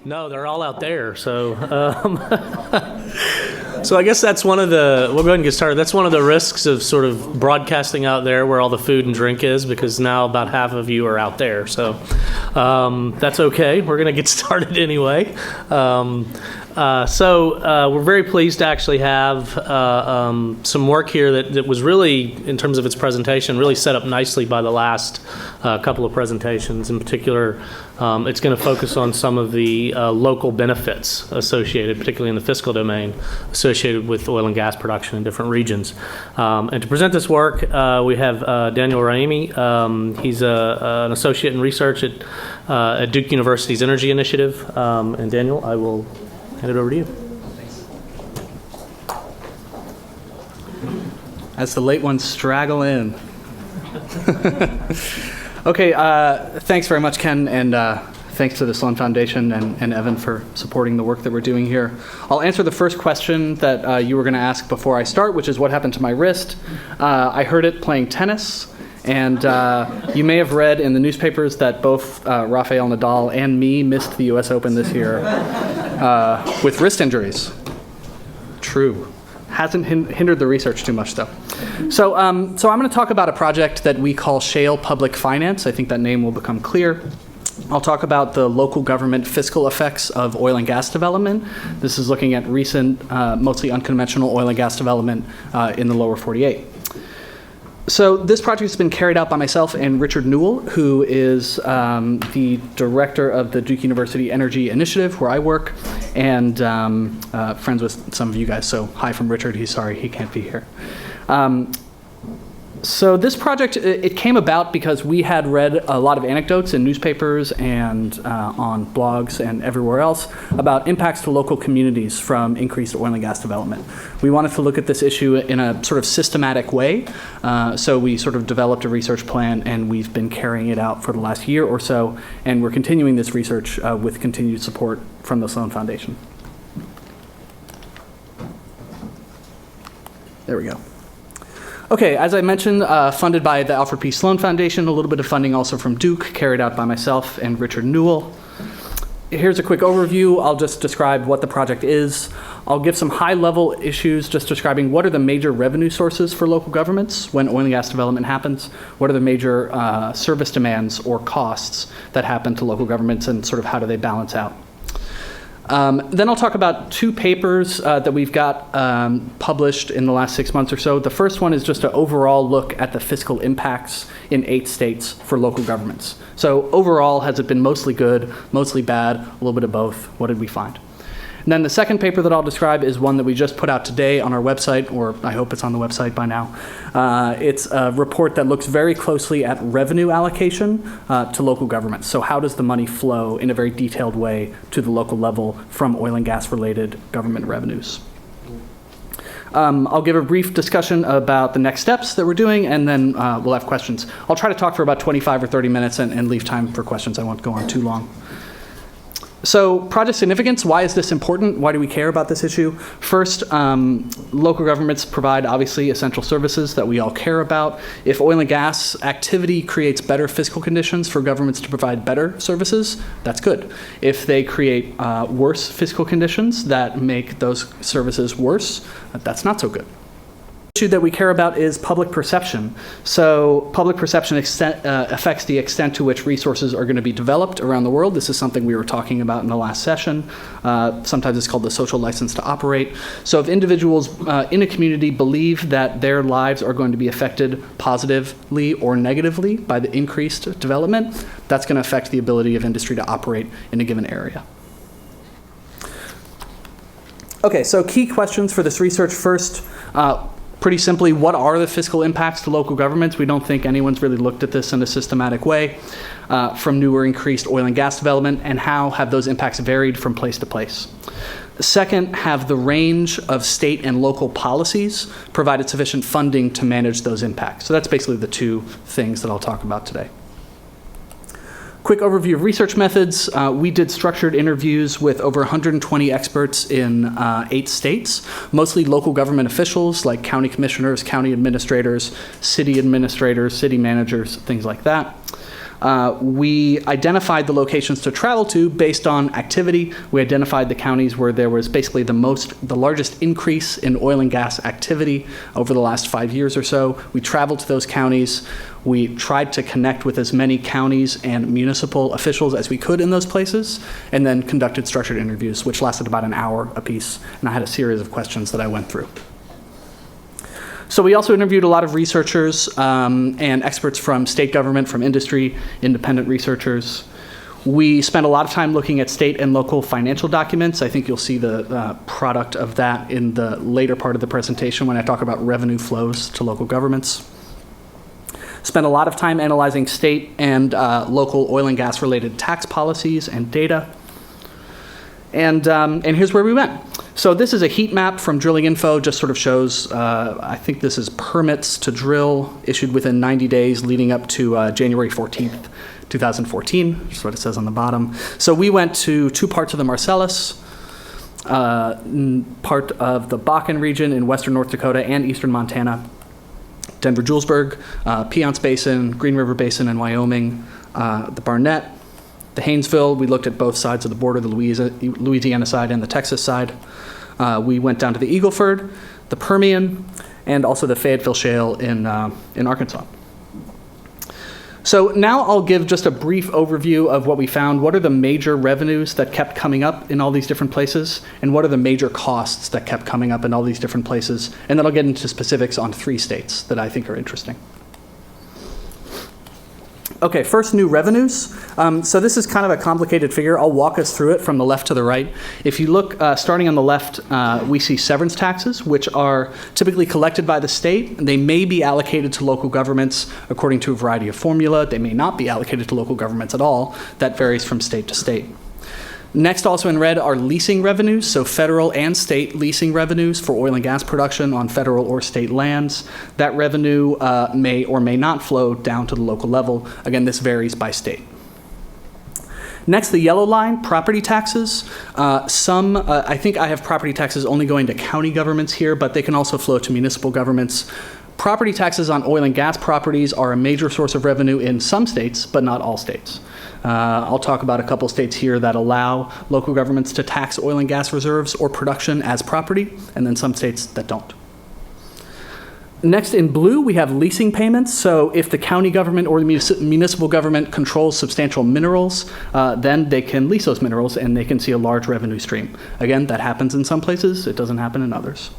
No, they're all out there. So, so I guess that's one of the. We'll go ahead and get started. That's one of the risks of sort of broadcasting out there where all the food and drink is, because now about half of you are out there. So that's okay. We're going to get started anyway. So we're very pleased to actually have some work here that was really, in terms of its presentation, really set up nicely by the last couple of presentations. In particular, it's going to focus on some of the local benefits associated, particularly in the fiscal domain, associated with oil and gas production in different regions. And to present this work, we have Daniel Raimi. He's an associate in research at Duke University's Energy Initiative. And Daniel, I will hand it over to you. As the late ones straggle in. Okay, thanks very much, Ken, and thanks to the Sloan Foundation and Evan for supporting the work that we're doing here. I'll answer the first question that you were going to ask before I start, which is what happened to my wrist. I hurt it playing tennis, and you may have read in the newspapers that both Rafael Nadal and me missed the U.S. Open this year with wrist injuries. True. Hasn't hindered the research too much, though. So I'm going to talk about a project that we call Shale Public Finance. I think that name will become clear. I'll talk about the local government fiscal effects of oil and gas development. This is looking at recent, mostly unconventional oil and gas development in the lower 48. So this project has been carried out by myself and Richard Newell, who is the director of the Duke University Energy Initiative, where I work, and friends with some of you guys. So hi from Richard. He's sorry he can't be here. So this project, it came about because we had read a lot of anecdotes in newspapers and on blogs and everywhere else about impacts to local communities from increased oil and gas development. We wanted to look at this issue in a sort of systematic way, so we sort of developed a research plan, and we've been carrying it out for the last year or so, and we're continuing this research with continued support from the Sloan Foundation. There we go. Okay, as I mentioned, funded by the Alfred P. Sloan Foundation, a little bit of funding also from Duke, carried out by myself and Richard Newell. Here's a quick overview. I'll just describe what the project is. I'll give some high-level issues, just describing what are the major revenue sources for local governments when oil and gas development happens, what are the major service demands or costs that happen to local governments, and sort of how do they balance out. Then I'll talk about two papers that we've got published in the last 6 months or so. The first one is just an overall look at the fiscal impacts in 8 states for local governments. So overall, has it been mostly good, mostly bad, a little bit of both? What did we find? And then the second paper that I'll describe is one that we just put out today on our website, or I hope it's on the website by now. It's a report that looks very closely at revenue allocation to local governments. So how does the money flow in a very detailed way to the local level from oil and gas related government revenues? I'll give a brief discussion about the next steps that we're doing, and then we'll have questions. I'll try to talk for about 25 or 30 minutes and leave time for questions. I won't go on too long. So project significance, why is this important? Why do we care about this issue? First, local governments provide obviously essential services that we all care about. If oil and gas activity creates better fiscal conditions for governments to provide better services, that's good. If they create worse fiscal conditions that make those services worse, that's not so good. Issue that we care about is public perception. So public perception affects the extent to which resources are going to be developed around the world. This is something we were talking about in the last session. Sometimes it's called the social license to operate. So if individuals in a community believe that their lives are going to be affected positively or negatively by the increased development, that's going to affect the ability of industry to operate in a given area. Okay, so key questions for this research. First, pretty simply, what are the fiscal impacts to local governments? We don't think anyone's really looked at this in a systematic way from new or increased oil and gas development, and how have those impacts varied from place to place? Second, have the range of state and local policies provided sufficient funding to manage those impacts? So that's basically the two things that I'll talk about today. Quick overview of research methods. We did structured interviews with over 120 experts in 8 states, mostly local government officials like county commissioners, county administrators, city managers, things like that. We identified the locations to travel to based on activity. We identified the counties where there was basically the largest increase in oil and gas activity over the last 5 years or so. We traveled to those counties. We tried to connect with as many counties and municipal officials as we could in those places, and then conducted structured interviews, which lasted about an hour apiece. And I had a series of questions that I went through. So we also interviewed a lot of researchers and experts from state government, from industry, independent researchers. We spent a lot of time looking at state and local financial documents. I think you'll see the product of that in the later part of the presentation when I talk about revenue flows to local governments. Spent a lot of time analyzing state and local oil and gas related tax policies and data. And here's where we went. So this is a heat map from Drilling Info, just sort of shows, I think this is permits to drill issued within 90 days leading up to January 14th, 2014, which is what it says on the bottom. So we went to two parts of the Marcellus, part of the Bakken region in western North Dakota and eastern Montana, Denver-Julesburg, Piceance Basin, Green River Basin in Wyoming, the Barnett, the Haynesville. We looked at both sides of the border, the Louisiana side and the Texas side. We went down to the Eagle Ford, the Permian, and also the Fayetteville Shale in Arkansas. So now I'll give just a brief overview of what we found. What are the major revenues that kept coming up in all these different places? And what are the major costs that kept coming up in all these different places? And then I'll get into specifics on 3 states that I think are interesting. Okay, first, new revenues. So this is kind of a complicated figure. I'll walk us through it from the left to the right. If you look, starting on the left, we see severance taxes, which are typically collected by the state. They may be allocated to local governments according to a variety of formula. They may not be allocated to local governments at all. That varies from state to state. Next, also in red, are leasing revenues, so federal and state leasing revenues for oil and gas production on federal or state lands. That revenue may or may not flow down to the local level. Again, this varies by state. Next, the yellow line, property taxes. I think I have property taxes only going to county governments here, but they can also flow to municipal governments. Property taxes on oil and gas properties are a major source of revenue in some states, but not all states. I'll talk about a couple states here that allow local governments to tax oil and gas reserves or production as property, and then some states that don't. Next, in blue, we have leasing payments. So if the county government or the municipal government controls substantial minerals, then they can lease those minerals and they can see a large revenue stream. Again, that happens in some places. It doesn't happen in others.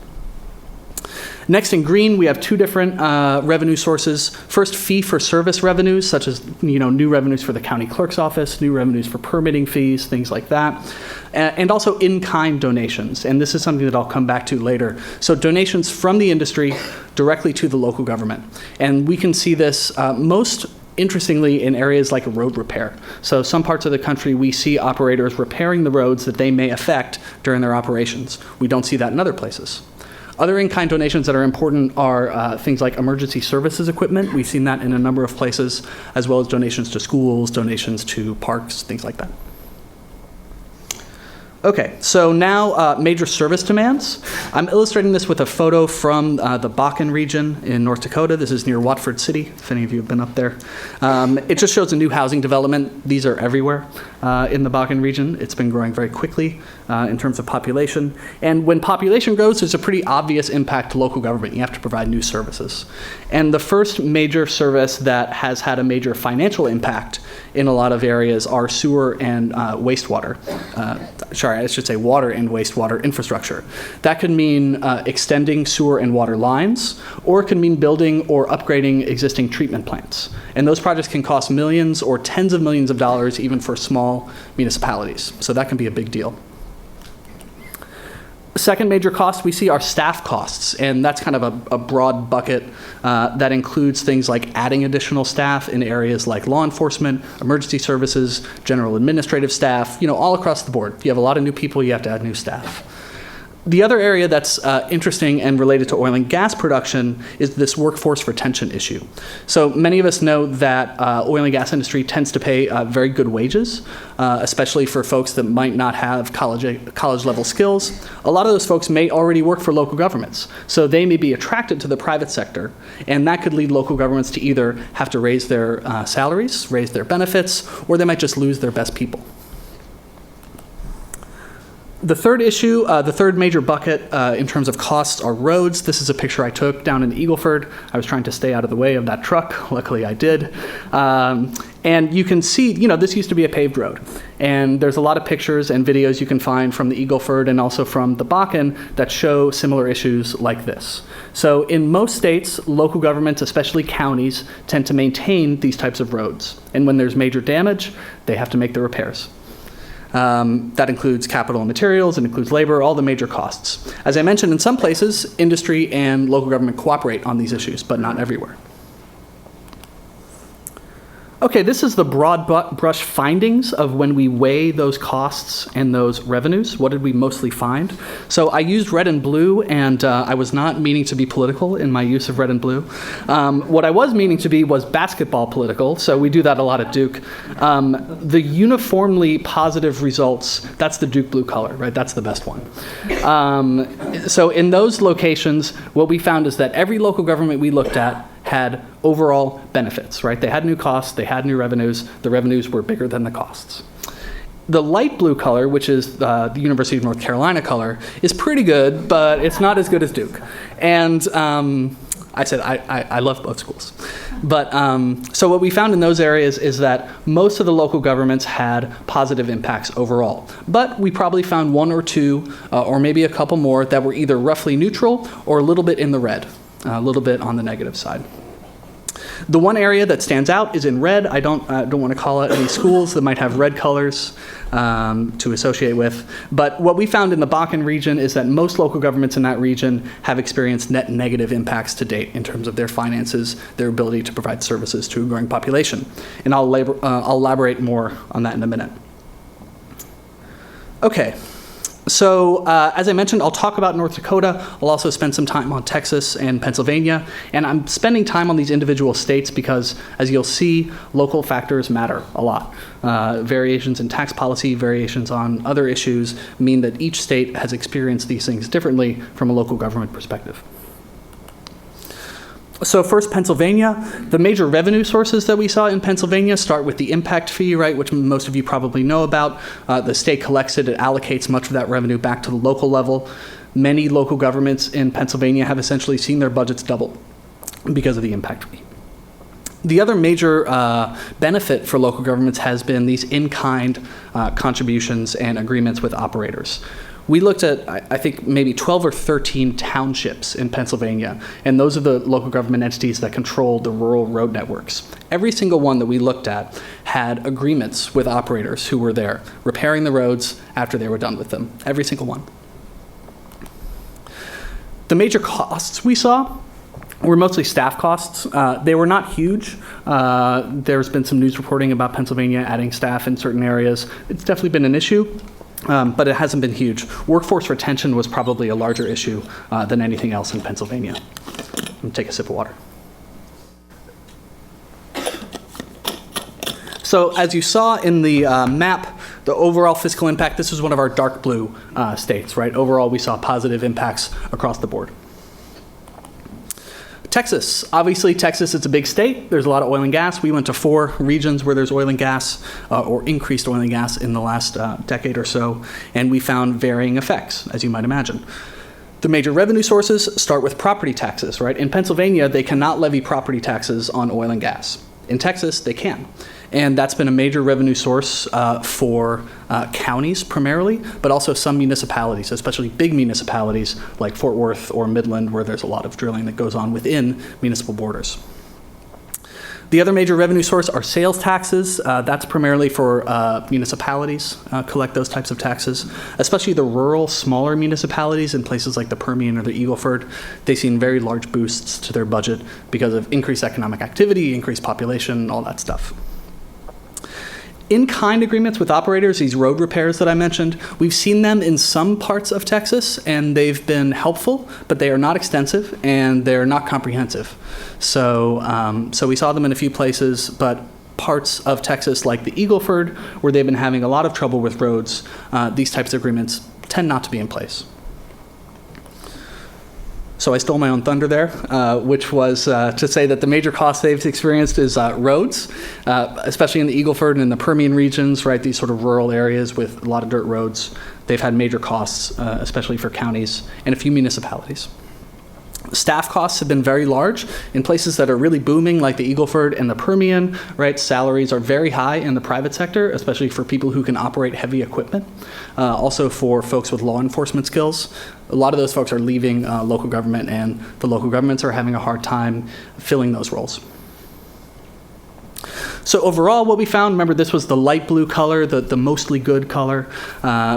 Next, in green, we have 2 different revenue sources. First, fee-for-service revenues, such as new revenues for the county clerk's office, new revenues for permitting fees, things like that, and also in-kind donations. And this is something that I'll come back to later. So donations from the industry directly to the local government. And we can see this most interestingly in areas like road repair. So some parts of the country, we see operators repairing the roads that they may affect during their operations. We don't see that in other places. Other in-kind donations that are important are things like emergency services equipment. We've seen that in a number of places, as well as donations to schools, donations to parks, things like that. Okay, so now major service demands. I'm illustrating this with a photo from the Bakken region in North Dakota. This is near Watford City, if any of you have been up there. It just shows a new housing development. These are everywhere in the Bakken region. It's been growing very quickly in terms of population. And when population grows, there's a pretty obvious impact to local government. You have to provide new services. And the first major service that has had a major financial impact in a lot of areas are sewer and wastewater. I should say water and wastewater infrastructure. That could mean extending sewer and water lines, or it could mean building or upgrading existing treatment plants. And those projects can cost millions or tens of millions of dollars even for small municipalities. So that can be a big deal. The second major cost we see are staff costs, and that's kind of a broad bucket that includes things like adding additional staff in areas like law enforcement, emergency services, general administrative staff, all across the board. If you have a lot of new people, you have to add new staff. The other area that's interesting and related to oil and gas production is this workforce retention issue. So many of us know that oil and gas industry tends to pay very good wages, especially for folks that might not have college level skills. A lot of those folks may already work for local governments, so they may be attracted to the private sector, and that could lead local governments to either have to raise their salaries, raise their benefits, or they might just lose their best people. The third issue, the third major bucket in terms of costs are roads. This is a picture I took down in Eagleford. I was trying to stay out of the way of that truck. Luckily I did. And you can see, this used to be a paved road. And there's a lot of pictures and videos you can find from the Eagleford and also from the Bakken that show similar issues like this. So in most states, local governments, especially counties, tend to maintain these types of roads. And when there's major damage, they have to make the repairs. That includes capital and materials, it includes labor, all the major costs. As I mentioned, in some places, industry and local government cooperate on these issues, but not everywhere. Okay, this is the broad brush findings of when we weigh those costs and those revenues. What did we mostly find? So I used red and blue, and I was not meaning to be political in my use of red and blue. What I was meaning to be was basketball political, so we do that a lot at Duke. The uniformly positive results, that's the Duke blue color, right? That's the best one. So in those locations, what we found is that every local government we looked at had overall benefits, right? They had new costs, they had new revenues, the revenues were bigger than the costs. The light blue color, which is the University of North Carolina color, is pretty good, but it's not as good as Duke. And I love both schools. But so what we found in those areas is that most of the local governments had positive impacts overall. But we probably found one or two, or maybe a couple more, that were either roughly neutral or a little bit in the red. A little bit on the negative side. The one area that stands out is in red. I don't want to call out any schools that might have red colors to associate with. But what we found in the Bakken region is that most local governments in that region have experienced net negative impacts to date in terms of their finances, their ability to provide services to a growing population. And I'll elaborate more on that in a minute. Okay. So, as I mentioned, I'll talk about North Dakota. I'll also spend some time on Texas and Pennsylvania. And I'm spending time on these individual states because, as you'll see, local factors matter a lot. Variations in tax policy, variations on other issues mean that each state has experienced these things differently from a local government perspective. So first, Pennsylvania. The major revenue sources that we saw in Pennsylvania start with the impact fee, right, which most of you probably know about. The state collects it, it allocates much of that revenue back to the local level. Many local governments in Pennsylvania have essentially seen their budgets double because of the impact fee. The other major benefit for local governments has been these in-kind contributions and agreements with operators. We looked at, I think, maybe 12 or 13 townships in Pennsylvania, and those are the local government entities that control the rural road networks. Every single one that we looked at had agreements with operators who were there, repairing the roads after they were done with them. Every single one. The major costs we saw were mostly staff costs. They were not huge. There's been some news reporting about Pennsylvania adding staff in certain areas. It's definitely been an issue. But it hasn't been huge. Workforce retention was probably a larger issue than anything else in Pennsylvania. I'm going to take a sip of water. So as you saw in the map, the overall fiscal impact, this was one of our dark blue states, right? Overall, we saw positive impacts across the board. Texas. Obviously, Texas, it's a big state. There's a lot of oil and gas. We went to 4 regions where there's oil and gas, or increased oil and gas in the last decade or so, and we found varying effects, as you might imagine. The major revenue sources start with property taxes, right? In Pennsylvania, they cannot levy property taxes on oil and gas. In Texas, they can. And that's been a major revenue source for counties primarily, but also some municipalities, especially big municipalities like Fort Worth or Midland, where there's a lot of drilling that goes on within municipal borders. The other major revenue source are sales taxes. That's primarily for municipalities collect those types of taxes, especially the rural, smaller municipalities in places like the Permian or the Eagleford. They've seen very large boosts to their budget because of increased economic activity, increased population, all that stuff. In-kind agreements with operators, these road repairs that I mentioned, we've seen them in some parts of Texas, and they've been helpful, but they are not extensive, and they're not comprehensive. So, so we saw them in a few places, but parts of Texas, like the Eagleford, where they've been having a lot of trouble with roads, these types of agreements tend not to be in place. So I stole my own thunder there, which was to say that the major cost they've experienced is roads, especially in the Eagleford and in the Permian regions, right? These sort of rural areas with a lot of dirt roads. They've had major costs, especially for counties and a few municipalities. Staff costs have been very large in places that are really booming, like the Eagleford and the Permian, right? Salaries are very high in the private sector, especially for people who can operate heavy equipment. Also for folks with law enforcement skills. A lot of those folks are leaving local government, and the local governments are having a hard time filling those roles. So overall, what we found, remember this was the light blue color, the mostly good color.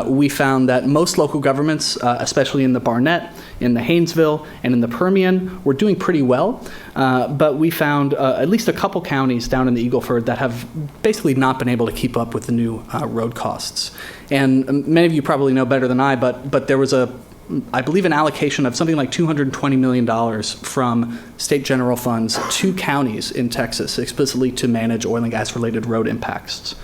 We found that most local governments, especially in the Barnett, in the Haynesville, and in the Permian, were doing pretty well. But we found at least a couple counties down in the Eagleford that have basically not been able to keep up with the new road costs. And many of you probably know better than I, but there was I believe an allocation of something like $220 million from state general funds to counties in Texas explicitly to manage oil and gas related road impacts.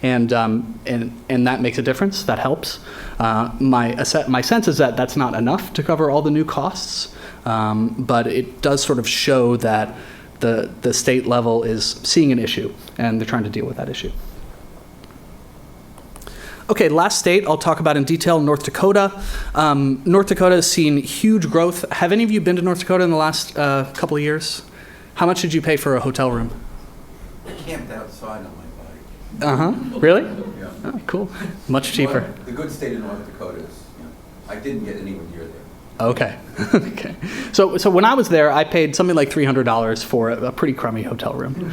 And that makes a difference, that helps. My sense is that that's not enough to cover all the new costs, but it does sort of show that the state level is seeing an issue and they're trying to deal with that issue. Okay, last state I'll talk about in detail, North Dakota. North Dakota has seen huge growth. Have any of you been to North Dakota in the last couple of years? How much did you pay for a hotel room? I camped outside on my bike. Uh-huh, really? Yeah. Oh, cool, much cheaper. The good state of North Dakota is, I didn't get anywhere near there. Okay, okay. So when I was there, I paid something like $300 for a pretty crummy hotel room.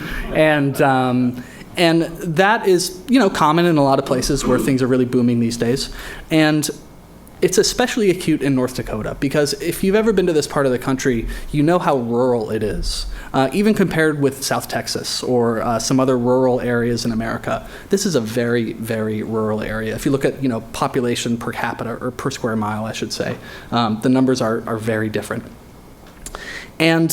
And that is, common in a lot of places where things are really booming these days. And it's especially acute in North Dakota because if you've ever been to this part of the country, you know how rural it is. Even compared with South Texas or some other rural areas in America, this is a very, very rural area. If you look at, population per capita or per square mile, I should say, the numbers are very different. And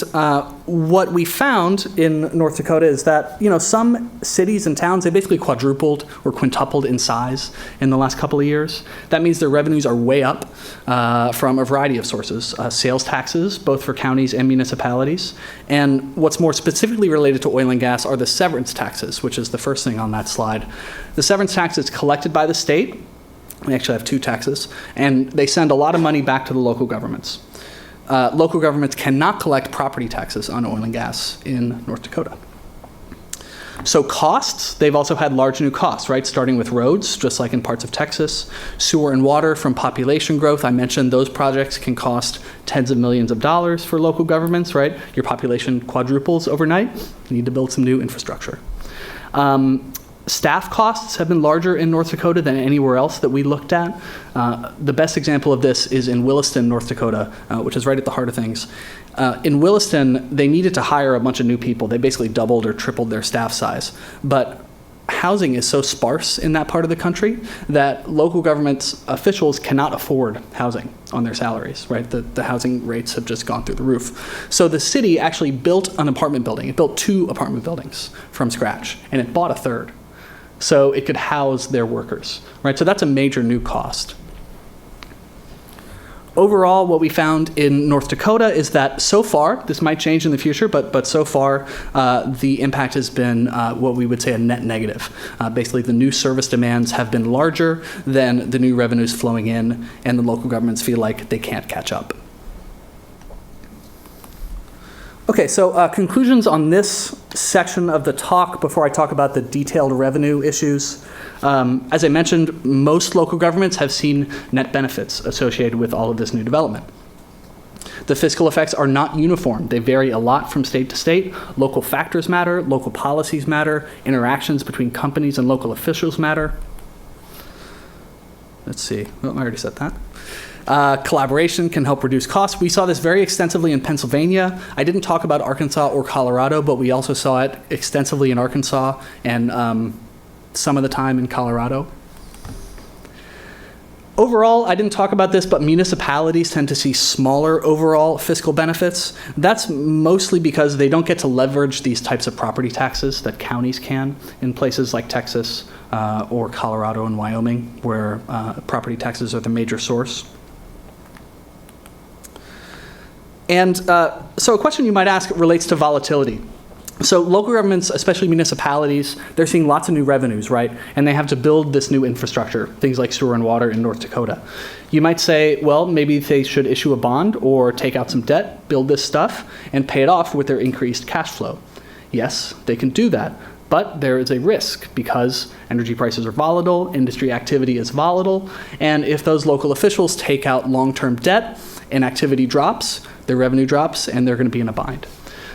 what we found in North Dakota is that, some cities and towns, they basically quadrupled or quintupled in size in the last couple of years. That means their revenues are way up from a variety of sources. Sales taxes, both for counties and municipalities. And what's more specifically related to oil and gas are the severance taxes, which is the first thing on that slide. The severance tax is collected by the state. We actually have two taxes. And they send a lot of money back to the local governments. Local governments cannot collect property taxes on oil and gas in North Dakota. So costs, they've also had large new costs, right? Starting with roads, just like in parts of Texas. Sewer and water from population growth. I mentioned those projects can cost tens of millions of dollars for local governments, right? Your population quadruples overnight. You need to build some new infrastructure. Staff costs have been larger in North Dakota than anywhere else that we looked at. The best example of this is in Williston, North Dakota, which is right at the heart of things. In Williston, they needed to hire a bunch of new people. They basically doubled or tripled their staff size. But housing is so sparse in that part of the country that local government officials cannot afford housing on their salaries, right? The housing rates have just gone through the roof. So the city actually built an apartment building. It built 2 apartment buildings from scratch, and it bought a third. So it could house their workers, right? So that's a major new cost. Overall, what we found in North Dakota is that so far, this might change in the future, but so far, the impact has been what we would say a net negative. Basically, the new service demands have been larger than the new revenues flowing in, and the local governments feel like they can't catch up. Okay, so conclusions on this section of the talk before I talk about the detailed revenue issues. As I mentioned, most local governments have seen net benefits associated with all of this new development. The fiscal effects are not uniform. They vary a lot from state to state. Local factors matter, local policies matter, interactions between companies and local officials matter. Let's see, well, I already said that. Collaboration can help reduce costs. We saw this very extensively in Pennsylvania. I didn't talk about Arkansas or Colorado, but we also saw it extensively in Arkansas and some of the time in Colorado. Overall, I didn't talk about this, but municipalities tend to see smaller overall fiscal benefits. That's mostly because they don't get to leverage these types of property taxes that counties can in places like Texas or Colorado and Wyoming, where property taxes are the major source. And so a question you might ask relates to volatility. So local governments, especially municipalities, they're seeing lots of new revenues, right? And they have to build this new infrastructure, things like sewer and water in North Dakota. You might say, well, maybe they should issue a bond or take out some debt, build this stuff, and pay it off with their increased cash flow. Yes, they can do that, but there is a risk because energy prices are volatile, industry activity is volatile, and if those local officials take out long-term debt and activity drops, their revenue drops, and they're going to be in a bind.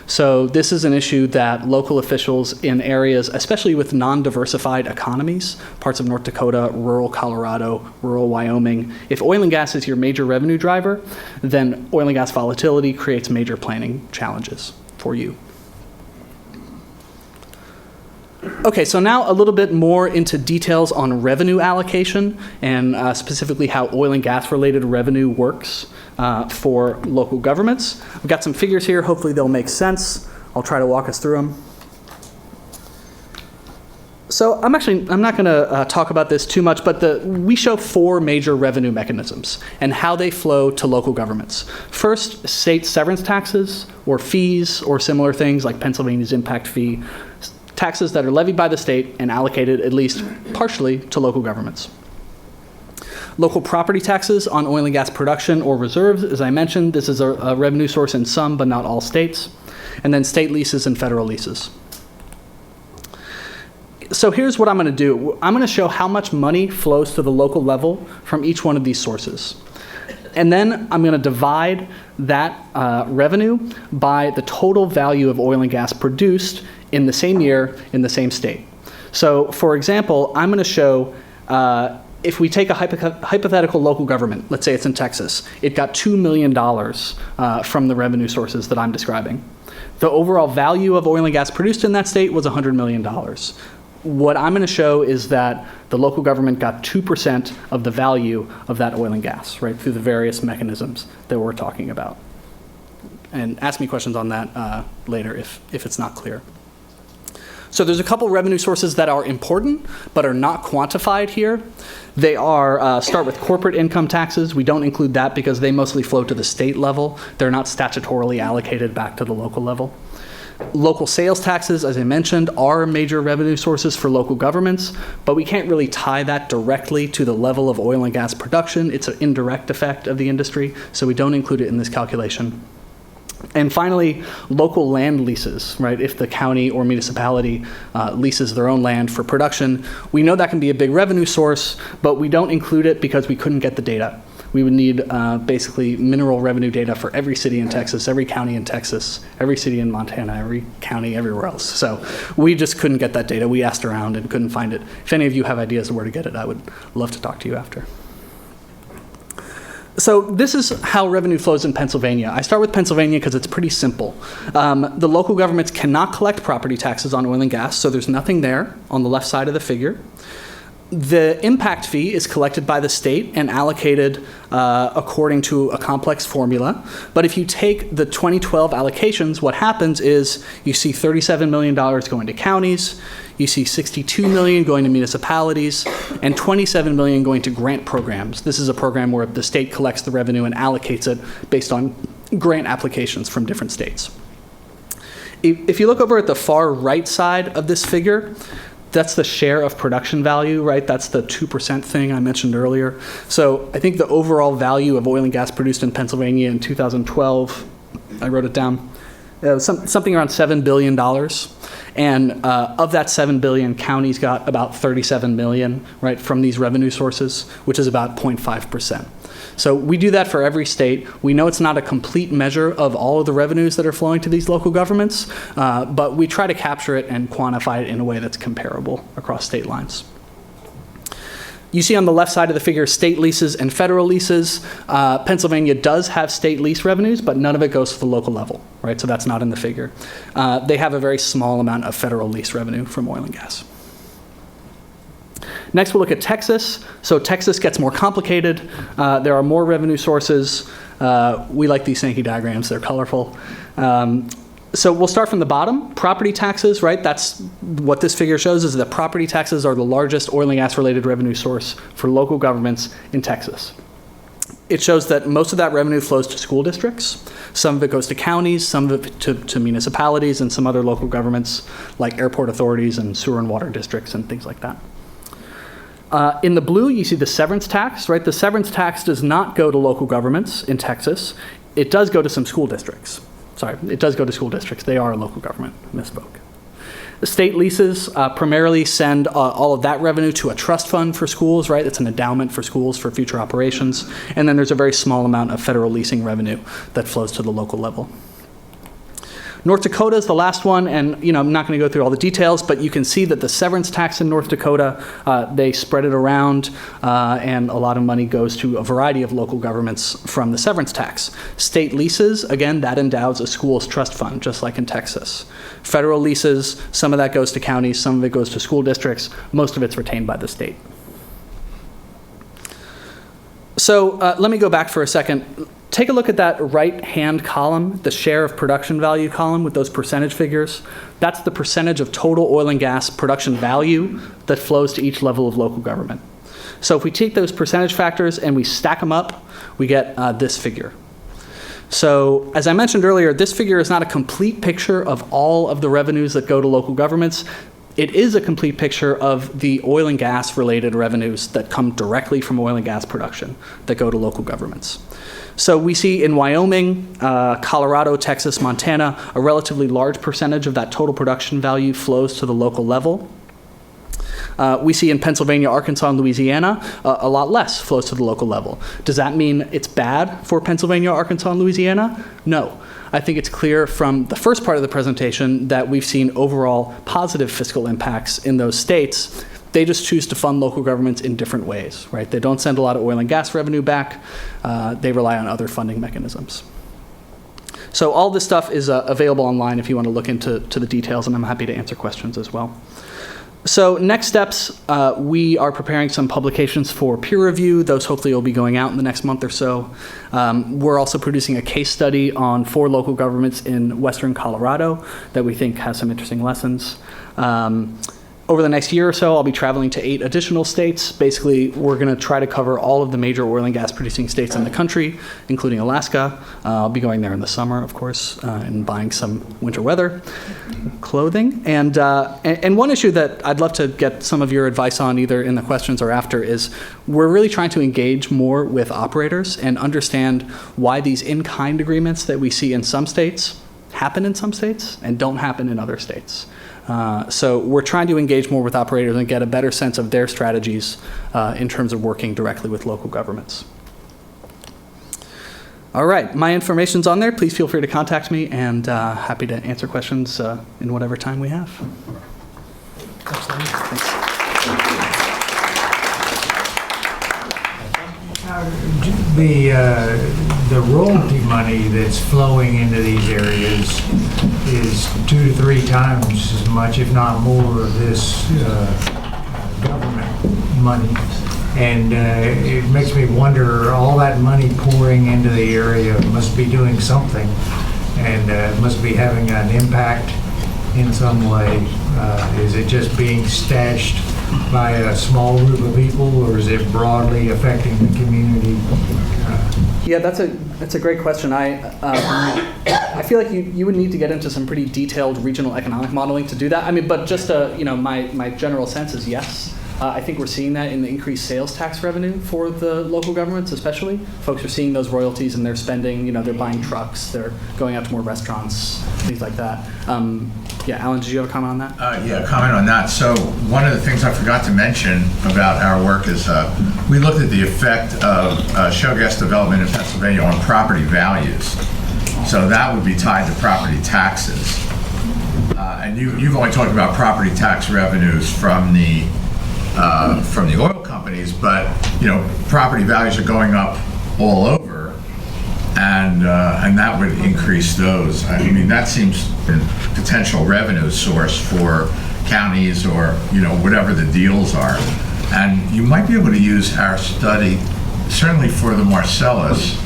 So this is an issue that local officials in areas, especially with non-diversified economies, parts of North Dakota, rural Colorado, rural Wyoming, if oil and gas is your major revenue driver, then oil and gas volatility creates major planning challenges for you. Okay, so now a little bit more into details on revenue allocation and specifically how oil and gas related revenue works for local governments. I've got some figures here. Hopefully they'll make sense. I'll try to walk us through them. So I'm not going to talk about this too much, but we show 4 major revenue mechanisms and how they flow to local governments. First, state severance taxes or fees or similar things like Pennsylvania's impact fee, taxes that are levied by the state and allocated at least partially to local governments. Local property taxes on oil and gas production or reserves, as I mentioned, this is a revenue source in some but not all states. And then state leases and federal leases. So here's what I'm going to do. I'm going to show how much money flows to the local level from each one of these sources. And then I'm going to divide that revenue by the total value of oil and gas produced in the same year in the same state. So for example, I'm going to show if we take a hypothetical local government, let's say it's in Texas, it got $2 million from the revenue sources that I'm describing. The overall value of oil and gas produced in that state was $100 million. What I'm going to show is that the local government got 2% of the value of that oil and gas, right, through the various mechanisms that we're talking about. And ask me questions on that later if it's not clear. So there's a couple revenue sources that are important but are not quantified here. They are, start with corporate income taxes. We don't include that because they mostly flow to the state level. They're not statutorily allocated back to the local level. Local sales taxes, as I mentioned, are major revenue sources for local governments, but we can't really tie that directly to the level of oil and gas production. It's an indirect effect of the industry, so we don't include it in this calculation. And finally, local land leases, right? If the county or municipality leases their own land for production, we know that can be a big revenue source, but we don't include it because we couldn't get the data. We would need basically mineral revenue data for every city in Texas, every county in Texas, every city in Montana, every county everywhere else. So we just couldn't get that data. We asked around and couldn't find it. If any of you have ideas of where to get it, I would love to talk to you after. So this is how revenue flows in Pennsylvania. I start with Pennsylvania because it's pretty simple. The local governments cannot collect property taxes on oil and gas, so there's nothing there on the left side of the figure. The impact fee is collected by the state and allocated according to a complex formula. But if you take the 2012 allocations, what happens is you see $37 million going to counties, you see $62 million going to municipalities, and $27 million going to grant programs. This is a program where the state collects the revenue and allocates it based on grant applications from different states. If you look over at the far right side of this figure, that's the share of production value, right? That's the 2% thing I mentioned earlier. So I think the overall value of oil and gas produced in Pennsylvania in 2012, I wrote it down, something around $7 billion. And of that $7 billion, counties got about $37 million, right, from these revenue sources, which is about 0.5%. So we do that for every state. We know it's not a complete measure of all of the revenues that are flowing to these local governments, but we try to capture it and quantify it in a way that's comparable across state lines. You see on the left side of the figure state leases and federal leases. Pennsylvania does have state lease revenues, but none of it goes to the local level, right? So that's not in the figure. They have a very small amount of federal lease revenue from oil and gas. Next, we'll look at Texas. So Texas gets more complicated. There are more revenue sources. We like these Sankey diagrams. They're colorful. So we'll start from the bottom. Property taxes, right? That's what this figure shows, is that property taxes are the largest oil and gas-related revenue source for local governments in Texas. It shows that most of that revenue flows to school districts. Some of it goes to counties, some of it to municipalities, and some other local governments like airport authorities and sewer and water districts and things like that. In the blue, you see the severance tax, right? The severance tax does not go to local governments in Texas. It does go to some school districts. Sorry, it does go to school districts. They are a local government. Misspoke. The state leases primarily send all of that revenue to a trust fund for schools, right? It's an endowment for schools for future operations. And then there's a very small amount of federal leasing revenue that flows to the local level. North Dakota is the last one, and I'm not going to go through all the details, but you can see that the severance tax in North Dakota, they spread it around, and a lot of money goes to a variety of local governments from the severance tax. State leases, again, that endows a school's trust fund, just like in Texas. Federal leases, some of that goes to counties, some of it goes to school districts, most of it's retained by the state. So let me go back for a second. Take a look at that right-hand column, the share of production value column with those percentage figures. That's the percentage of total oil and gas production value that flows to each level of local government. So if we take those percentage factors and we stack them up, we get this figure. So as I mentioned earlier, this figure is not a complete picture of all of the revenues that go to local governments. It is a complete picture of the oil and gas related revenues that come directly from oil and gas production that go to local governments. So we see in Wyoming, Colorado, Texas, Montana, a relatively large percentage of that total production value flows to the local level. We see in Pennsylvania, Arkansas, and Louisiana, a lot less flows to the local level. Does that mean it's bad for Pennsylvania, Arkansas, and Louisiana? No. I think it's clear from the first part of the presentation that we've seen overall positive fiscal impacts in those states. They just choose to fund local governments in different ways, right? They don't send a lot of oil and gas revenue back. They rely on other funding mechanisms. So all this stuff is available online if you want to look into the details, and I'm happy to answer questions as well. So next steps, we are preparing some publications for peer review. Those hopefully will be going out in the next month or so. We're also producing a case study on 4 local governments in western Colorado that we think has some interesting lessons. Over the next year or so, I'll be traveling to 8 additional states. Basically, we're going to try to cover all of the major oil and gas producing states in the country, including Alaska. I'll be going there in the summer, of course, and buying some winter weather clothing. And one issue that I'd love to get some of your advice on, either in the questions or after, is we're really trying to engage more with operators and understand why these in-kind agreements that we see in some states happen in some states and don't happen in other states. So we're trying to engage more with operators and get a better sense of their strategies in terms of working directly with local governments. All right, my information's on there. Please feel free to contact me, and happy to answer questions in whatever time we have. Thanks. The royalty money that's flowing into these areas is 2 to 3 times as much, if not more, of this government money. And it makes me wonder, all that money pouring into the area must be doing something, and must be having an impact in some way. Is it just being stashed by a small group of people, or is it broadly affecting the community? Yeah, that's a great question. I feel like you would need to get into some pretty detailed regional economic modeling to do that. I mean, but just my general sense is yes. I think we're seeing that in the increased sales tax revenue for the local governments, especially. Folks are seeing those royalties and they're spending. They're buying trucks, they're going out to more restaurants, things like that. Yeah, Alan, did you have a comment on that? Yeah, comment on that. So one of the things I forgot to mention about our work is we looked at the effect of shale gas development in Pennsylvania on property values. So that would be tied to property taxes. And you've only talked about property tax revenues from the oil companies, but property values are going up all over. And that would increase those. I mean, that seems a potential revenue source for counties or whatever the deals are. And you might be able to use our study, certainly for the Marcellus.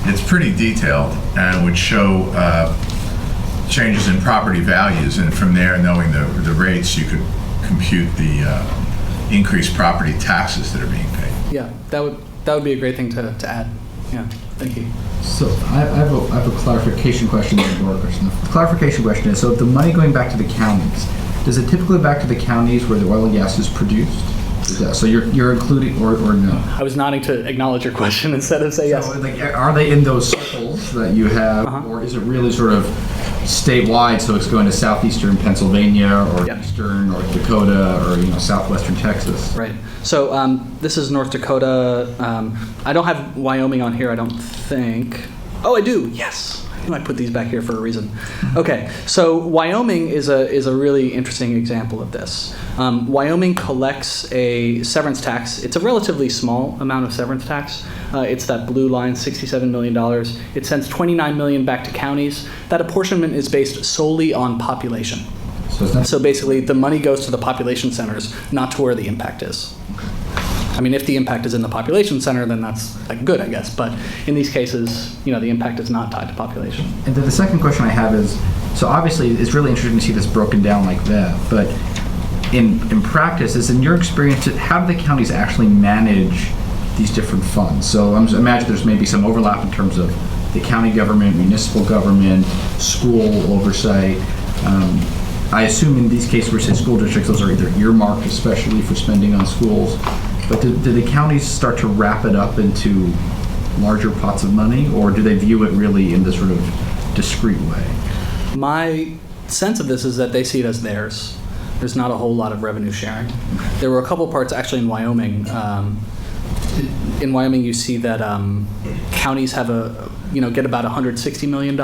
It's pretty detailed and would show changes in property values. And from there, knowing the rates, you could compute the increased property taxes that are being paid. Yeah, that would be a great thing to add. Yeah, thank you. So I have a clarification question and a broader question. The clarification question is, so if the money going back to the counties, does it typically go back to the counties where the oil and gas is produced? So you're including, or no? I was nodding to acknowledge your question instead of say yes. So, like, are they in those circles that you have, or is it really sort of statewide? So it's going to southeastern Pennsylvania, or Yep. eastern North Dakota, or southwestern Texas? Right. So this is North Dakota. I don't have Wyoming on here, I don't think. Oh, I do. Yes. I knew I put these back here for a reason. Okay. So Wyoming is a really interesting example of this. Wyoming collects a severance tax. It's a relatively small amount of severance tax. It's that blue line, $67 million. It sends $29 million back to counties. That apportionment is based solely on population. So it's not So basically, the money goes to the population centers, not to where the impact is. I mean, if the impact is in the population center, then that's good, I guess. But in these cases, the impact is not tied to population. And then the second question I have is, so obviously it's really interesting to see this broken down like that, but in practice, is in your experience, how do the counties actually manage these different funds? So I imagine there's maybe some overlap in terms of the county government, municipal government, school oversight. I assume in these cases where say school districts, those are either earmarked especially for spending on schools, but do the counties start to wrap it up into larger pots of money, or do they view it really in this sort of discrete way? My sense of this is that they see it as theirs. There's not a whole lot of revenue sharing. There were a couple parts actually in Wyoming. In Wyoming, you see that counties have get about $160 million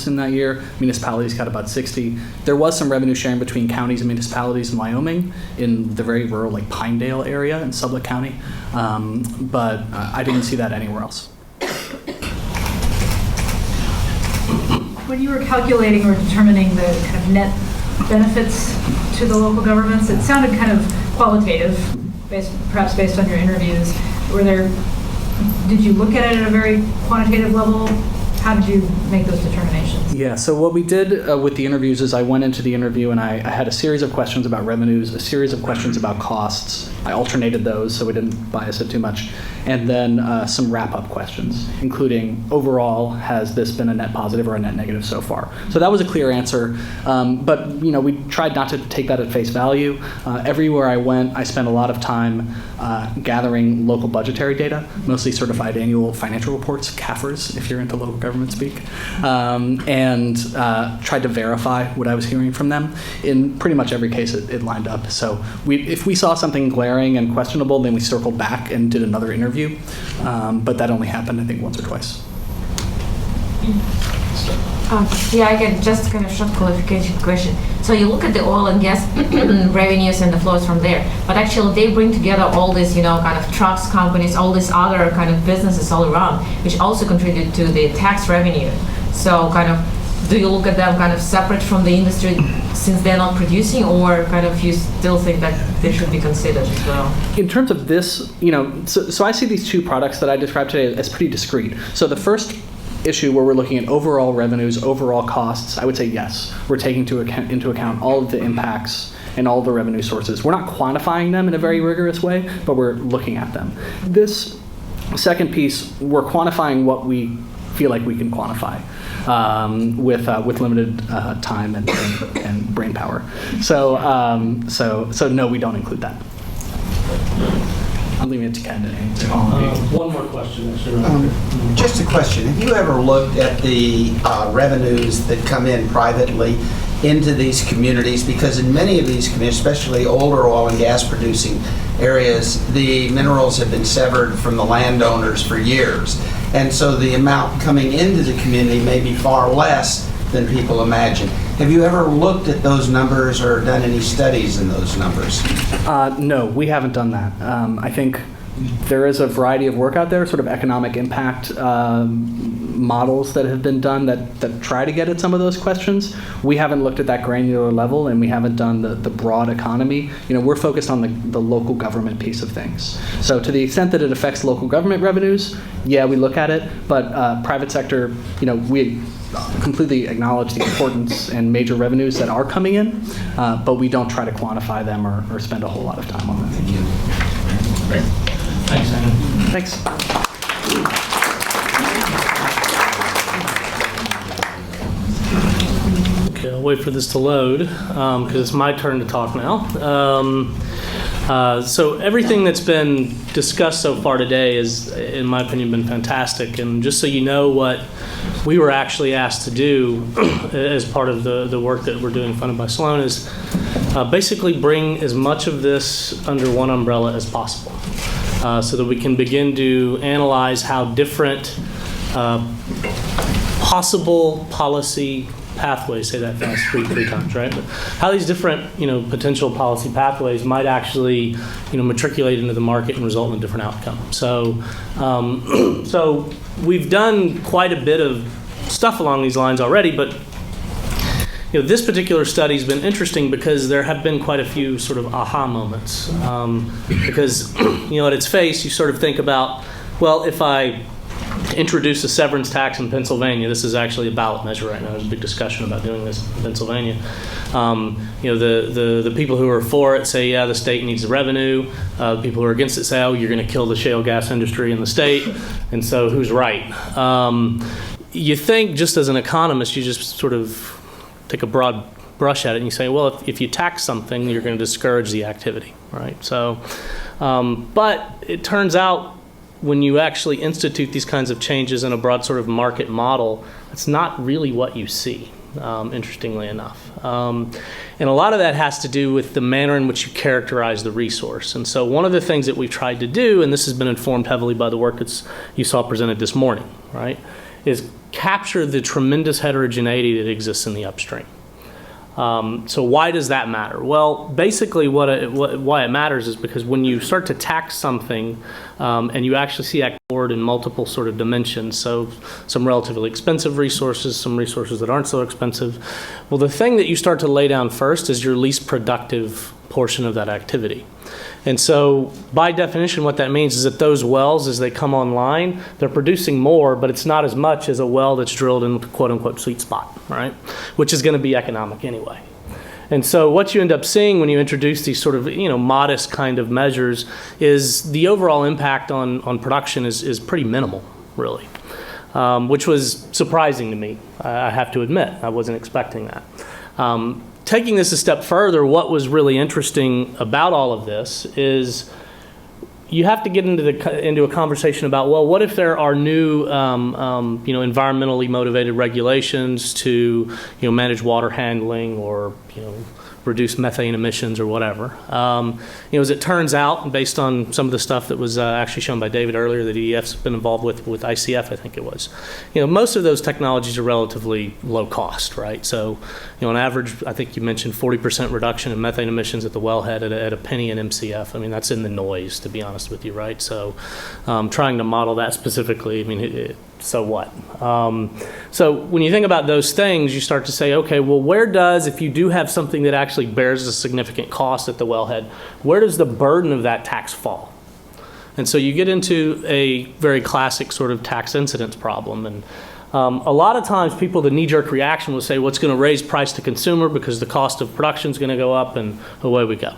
in that year. Municipalities got about 60. There was some revenue sharing between counties and municipalities in Wyoming in the very rural Pinedale area in Sublette County, but I didn't see that anywhere else. When you were calculating or determining the kind of net benefits to the local governments, it sounded kind of qualitative, perhaps based on your interviews. Did you look at it at a very quantitative level? How did you make those determinations? Yeah, so what we did with the interviews is I went into the interview and I had a series of questions about revenues, a series of questions about costs. I alternated those so we didn't bias it too much. And then some wrap-up questions, including overall, has this been a net positive or a net negative so far? So that was a clear answer. But we tried not to take that at face value. Everywhere I went, I spent a lot of time gathering local budgetary data, mostly certified annual financial reports, CAFRs, if you're into local government speak, and tried to verify what I was hearing from them. In pretty much every case, it lined up. So if we saw something glaring and questionable, then we circled back and did another interview. But that only happened, I think, once or twice. Yeah, I get just kind of short clarification question. So you look at the oil and gas revenues and the flows from there, but actually they bring together all these, kind of trucks companies, all these other kind of businesses all around, which also contribute to the tax revenue. So kind of, do you look at them kind of separate from the industry since they're not producing, or kind of you still think that they should be considered as well? In terms of this, so I see these two products that I described today as pretty discrete. So the first issue where we're looking at overall revenues, overall costs, I would say yes. We're taking into account all of the impacts and all the revenue sources. We're not quantifying them in a very rigorous way, but we're looking at them. This second piece, we're quantifying what we feel like we can quantify with limited time and brain power. So no, we don't include that. I'm leaving it to Ken to answer. One more question, actually. Just a question. Have you ever looked at the revenues that come in privately into these communities? Because in many of these communities, especially older oil and gas producing areas, the minerals have been severed from the landowners for years. And so the amount coming into the community may be far less than people imagine. Have you ever looked at those numbers or done any studies in those numbers? No, we haven't done that. I think There is a variety of work out there, sort of economic impact models that have been done that try to get at some of those questions. We haven't looked at that granular level, and we haven't done the broad economy. We're focused on the local government piece of things. So to the extent that it affects local government revenues, yeah, we look at it. But private sector, we completely acknowledge the importance and major revenues that are coming in, but we don't try to quantify them or spend a whole lot of time on them. Thank you. Great. Thanks, Simon. Thanks. Okay, I'll wait for this to load because it's my turn to talk now. So everything that's been discussed so far today is, in my opinion, been fantastic. And just so you know what we were actually asked to do as part of the work that we're doing funded by Sloan is basically bring as much of this under one umbrella as possible so that we can begin to analyze how different possible policy pathways, say that fast three times, right? But how these different, potential policy pathways might actually, matriculate into the market and result in a different outcome. So, so we've done quite a bit of stuff along these lines already, but this particular study has been interesting because there have been quite a few sort of aha moments. Because, at its face, you sort of think about, well, if I introduce a severance tax in Pennsylvania. This is actually a ballot measure right now. There's a big discussion about doing this in Pennsylvania. The people who are for it say, yeah, the state needs the revenue. The people who are against it say, oh, you're going to kill the shale gas industry in the state. And so who's right? You think, just as an economist, you just sort of take a broad brush at it and you say, well, if you tax something, you're going to discourage the activity, right? So, but it turns out when you actually institute these kinds of changes in a broad sort of market model, it's not really what you see, interestingly enough. And a lot of that has to do with the manner in which you characterize the resource. And so one of the things that we've tried to do, and this has been informed heavily by the work that you saw presented this morning, right, is capture the tremendous heterogeneity that exists in the upstream. So why does that matter? Well, basically why it matters is because when you start to tax something and you actually see that forward in multiple sort of dimensions, so some relatively expensive resources, some resources that aren't so expensive, well, the thing that you start to lay down first is your least productive portion of that activity. And so by definition, what that means is that those wells, as they come online, they're producing more, but it's not as much as a well that's drilled in the quote-unquote sweet spot, right? Which is going to be economic anyway. And so what you end up seeing when you introduce these sort of, modest kind of measures is the overall impact on production is pretty minimal, really, which was surprising to me, I have to admit. I wasn't expecting that. Taking this a step further, what was really interesting about all of this is you have to get into a conversation about, well, what if there are new, environmentally motivated regulations to, manage water handling or, reduce methane emissions or whatever. As it turns out, based on some of the stuff that was actually shown by David earlier that EDF's been involved with ICF, I think it was, most of those technologies are relatively low cost, right? So, on average, I think you mentioned 40% reduction in methane emissions at the wellhead at a penny an MCF. I mean, that's in the noise, to be honest with you, right? So, trying to model that specifically, so what? So when you think about those things, you start to say, okay, well, where does, if you do have something that actually bears a significant cost at the wellhead, where does the burden of that tax fall? And so you get into a very classic sort of tax incidence problem. And a lot of times people, the knee-jerk reaction will say, well, it's going to raise price to consumer because the cost of production is going to go up, and away we go.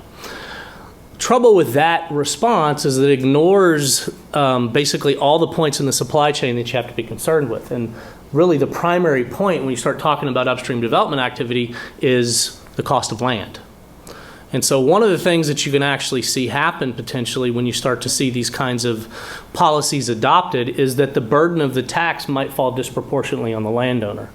Trouble with that response is that it ignores basically all the points in the supply chain that you have to be concerned with. And really the primary point when you start talking about upstream development activity is the cost of land. And so one of the things that you can actually see happen potentially when you start to see these kinds of policies adopted is that the burden of the tax might fall disproportionately on the landowner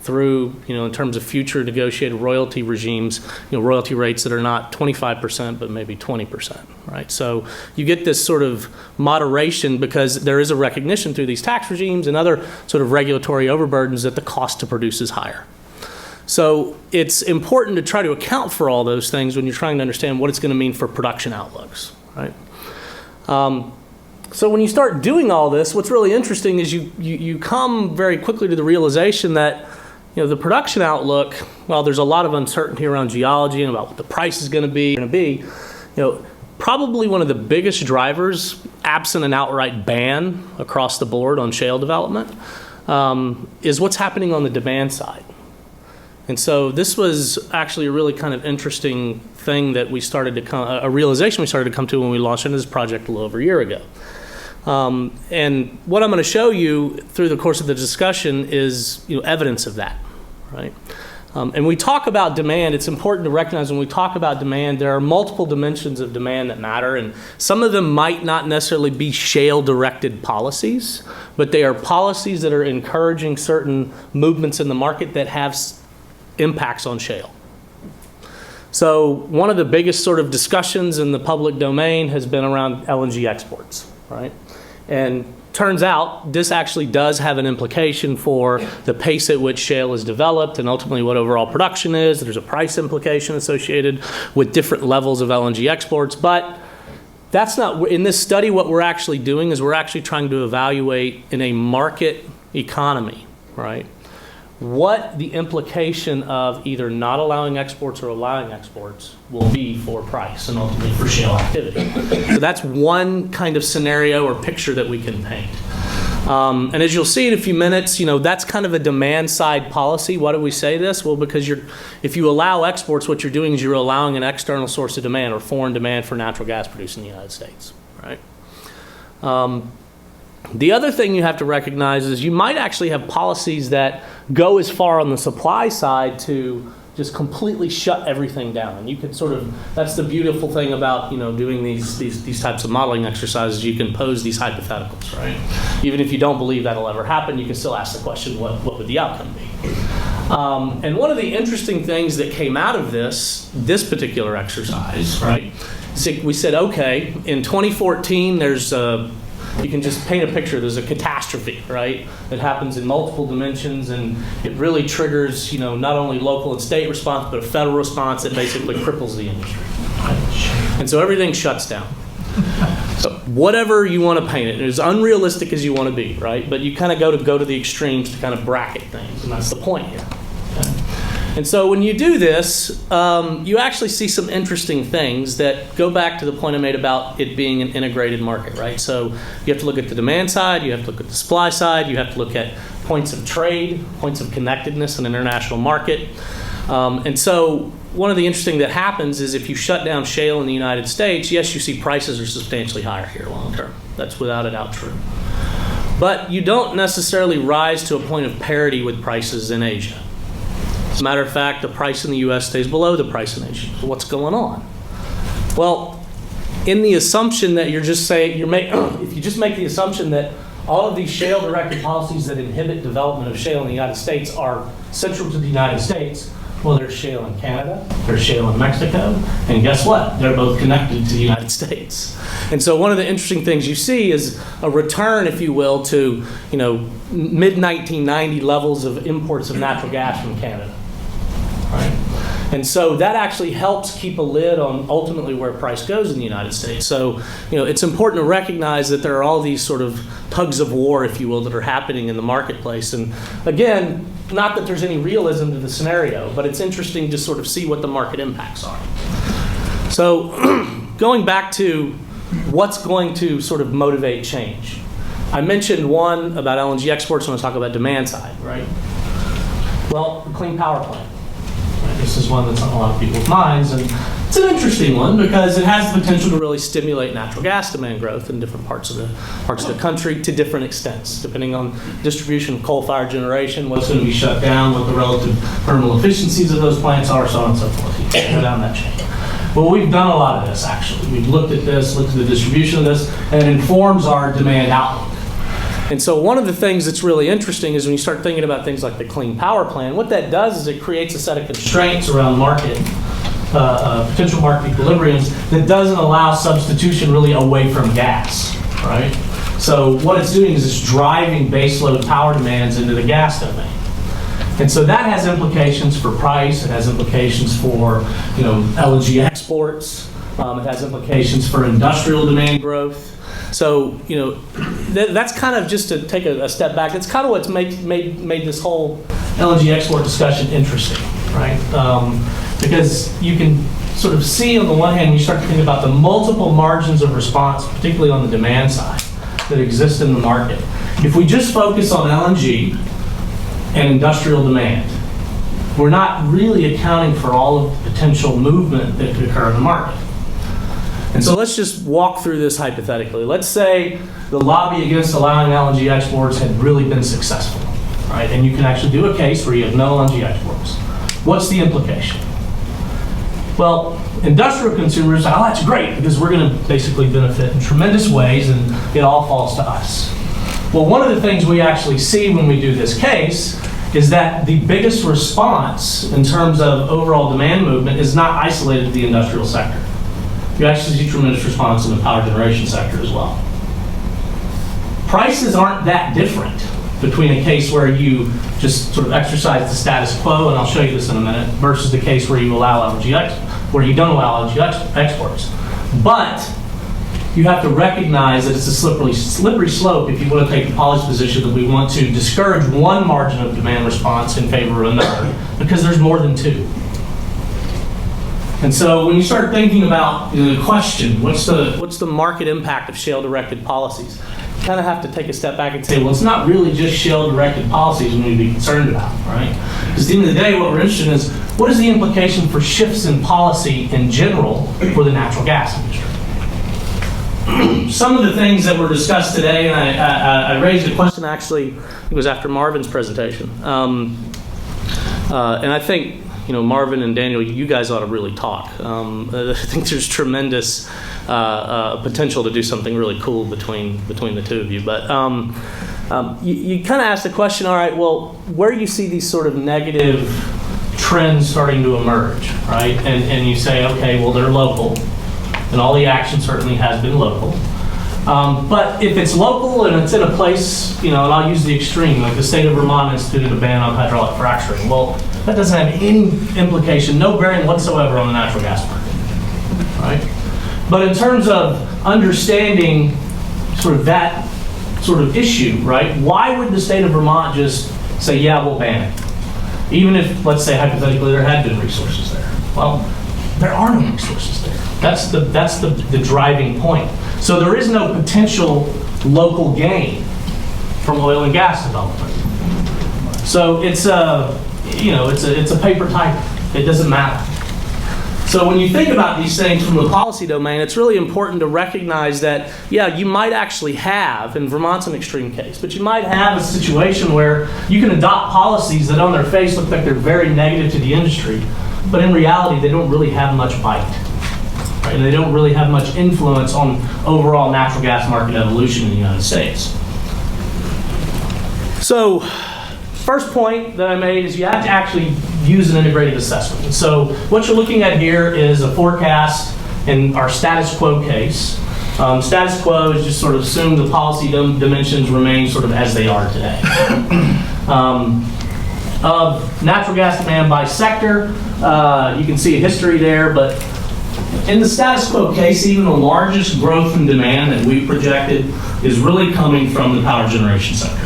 through, in terms of future negotiated royalty regimes, royalty rates that are not 25%, but maybe 20%, right? So you get this sort of moderation because there is a recognition through these tax regimes and other sort of regulatory overburdens that the cost to produce is higher. So it's important to try to account for all those things when you're trying to understand what it's going to mean for production outlooks, right? So when you start doing all this, what's really interesting is you come very quickly to the realization that, the production outlook, while there's a lot of uncertainty around geology and about what the price is going to be, probably one of the biggest drivers, absent an outright ban across the board on shale development, is what's happening on the demand side. And so this was actually a really kind of interesting thing that we started to a realization we started to come to when we launched into this project a little over a year ago. And what I'm going to show you through the course of the discussion is evidence of that, right? And we talk about demand. It's important to recognize when we talk about demand, there are multiple dimensions of demand that matter, and some of them might not necessarily be shale-directed policies, but they are policies that are encouraging certain movements in the market that have impacts on shale. So one of the biggest sort of discussions in the public domain has been around LNG exports, right? And turns out this actually does have an implication for the pace at which shale is developed and ultimately what overall production is. There's a price implication associated with different levels of LNG exports. But that's not, in this study, what we're actually doing is we're actually trying to evaluate in a market economy, right, what the implication of either not allowing exports or allowing exports will be for price and ultimately for shale activity. So that's one kind of scenario or picture that we can paint. And as you'll see in a few minutes, that's kind of a demand side policy. Why do we say this? Well, because if you allow exports, what you're doing is you're allowing an external source of demand or foreign demand for natural gas produced in the United States, right? The other thing you have to recognize is you might actually have policies that go as far on the supply side to just completely shut everything down. And you can that's the beautiful thing about, doing these types of modeling exercises. You can pose these hypotheticals, right? Even if you don't believe that'll ever happen, you can still ask the question, what would the outcome be? And one of the interesting things that came out of this particular exercise, right? So we said, okay, in 2014, you can just paint a picture. There's a catastrophe, right, that happens in multiple dimensions, and it really triggers, not only local and state response, but a federal response that basically cripples the industry. Right? And so everything shuts down. So whatever you want to paint it, as unrealistic as you want to be, right? But you kind of go to the extremes to kind of bracket things, and that's the point here. Okay? And so when you do this, you actually see some interesting things that go back to the point I made about it being an integrated market, right? So you have to look at the demand side, you have to look at the supply side, you have to look at points of trade, points of connectedness in an international market. And so one of the interesting that happens is if you shut down shale in the United States, yes, you see prices are substantially higher here long term. That's without a doubt true. But you don't necessarily rise to a point of parity with prices in Asia. As a matter of fact, the price in the U.S. stays below the price in Asia. So what's going on? Well, in the assumption that you're just saying, if you just make the assumption that all of these shale-directed policies that inhibit development of shale in the United States are central to the United States, well, there's shale in Canada, there's shale in Mexico, and guess what? They're both connected to the United States. And so one of the interesting things you see is a return, if you will, to mid-1990 levels of imports of natural gas from Canada. Right? And so that actually helps keep a lid on ultimately where price goes in the United States. So, it's important to recognize that there are all these sort of tugs of war, if you will, that are happening in the marketplace. And again, not that there's any realism to the scenario, but it's interesting to sort of see what the market impacts are. So going back to what's going to sort of motivate change. I mentioned one about LNG exports when I talk about demand side, right? Well, the Clean Power Plant. This is one that's on a lot of people's minds, and it's an interesting one because it has the potential to really stimulate natural gas demand growth in different parts of the country to different extents, depending on distribution of coal-fired generation, what's going to be shut down, what the relative thermal efficiencies of those plants are, so on and so forth. You can go down that chain. Well, we've done a lot of this, actually. We've looked at this, looked at the distribution of this, and it informs our demand outlook. And so one of the things that's really interesting is when you start thinking about things like the Clean Power Plan, what that does is it creates a set of constraints around potential market equilibriums that doesn't allow substitution really away from gas, right? So what it's doing is it's driving baseload power demands into the gas domain. And so that has implications for price, it has implications for LNG exports, it has implications for industrial demand growth. So, you know, that's kind of just to take a step back. That's kind of what's made this whole LNG export discussion interesting, right? Because you can sort of see on the one hand, when you start to think about the multiple margins of response, particularly on the demand side, that exist in the market. If we just focus on LNG and industrial demand, we're not really accounting for all of the potential movement that could occur in the market. And so let's just walk through this hypothetically. Let's say the lobby against allowing LNG exports had really been successful, right? And you can actually do a case where you have no LNG exports. What's the implication? Well, industrial consumers, oh, that's great because we're going to basically benefit in tremendous ways and it all falls to us. Well, one of the things we actually see when we do this case is that the biggest response in terms of overall demand movement is not isolated to the industrial sector. You actually see tremendous response in the power generation sector as well. Prices aren't that different between a case where you just sort of exercise the status quo, and I'll show you this in a minute, versus the case where you allow where you don't allow LNG exports. But you have to recognize that it's a slippery slope if you want to take the policy position that we want to discourage one margin of demand response in favor of another, because there's more than two. And so when you start thinking about the question, what's the market impact of shale-directed policies? You kind of have to take a step back and say, well, it's not really just shale-directed policies we need to be concerned about, right? Because at the end of the day, what we're interested in is, what is the implication for shifts in policy in general for the natural gas industry? Some of the things that were discussed today, and I raised a question actually, it was after Marvin's presentation. And I think, you know, Marvin and Daniel, you guys ought to really talk. I think there's tremendous potential to do something really cool between the two of you. But you kind of asked the question, all right, well, where do you see these sort of negative trends starting to emerge, right? And you say, okay, well, they're local. And all the action certainly has been local. But if it's local and it's in a place, you know, and I'll use the extreme, like the state of Vermont instituted a ban on hydraulic fracturing. Well, that doesn't have any implication, no bearing whatsoever on the natural gas market, right? But in terms of understanding sort of that sort of issue, right, why would the state of Vermont just say, yeah, we'll ban it? Even if, let's say, hypothetically, there had been resources there. Well, there are no resources there. That's the driving point. So there is no potential local gain from oil and gas development. So it's a paper tiger. It doesn't matter. So when you think about these things from the policy domain, it's really important to recognize that, yeah, you might actually have, and Vermont's an extreme case, but you might have a situation where you can adopt policies that on their face look like they're very negative to the industry, but in reality, they don't really have much bite. Right? And they don't really have much influence on overall natural gas market evolution in the United States. So, first point that I made is you have to actually use an integrated assessment. So what you're looking at here is a forecast in our status quo case. Status quo is just sort of assume the policy dimensions remain sort of as they are today. Of natural gas demand by sector, you can see a history there, but in the status quo case, even the largest growth in demand that we projected is really coming from the power generation sector.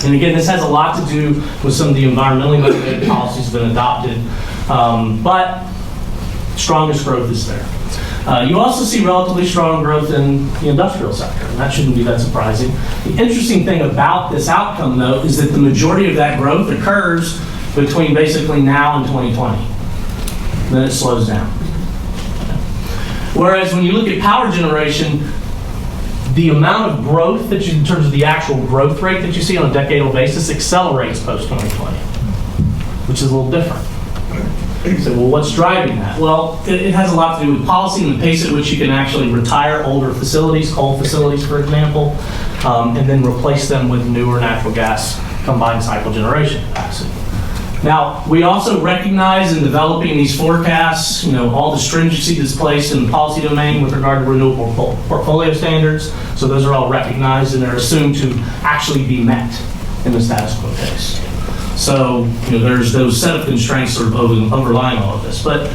And again, this has a lot to do with some of the environmentally motivated policies that have been adopted, but strongest growth is there. You also see relatively strong growth in the industrial sector, and that shouldn't be that surprising. The interesting thing about this outcome, though, is that the majority of that growth occurs between basically now and 2020. Then it slows down. Whereas when you look at power generation, the amount of growth that you, in terms of the actual growth rate that you see on a decadal basis, accelerates post-2020, which is a little different. So, well, what's driving that? Well, it has a lot to do with policy and the pace at which you can actually retire older facilities, coal facilities, for example, and then replace them with newer natural gas combined cycle generation capacity. Now, we also recognize in developing these forecasts, all the stringency that's placed in the policy domain with regard to renewable portfolio standards. So those are all recognized and they're assumed to actually be met in the status quo case. So, there's those set of constraints sort of overlying all of this. But,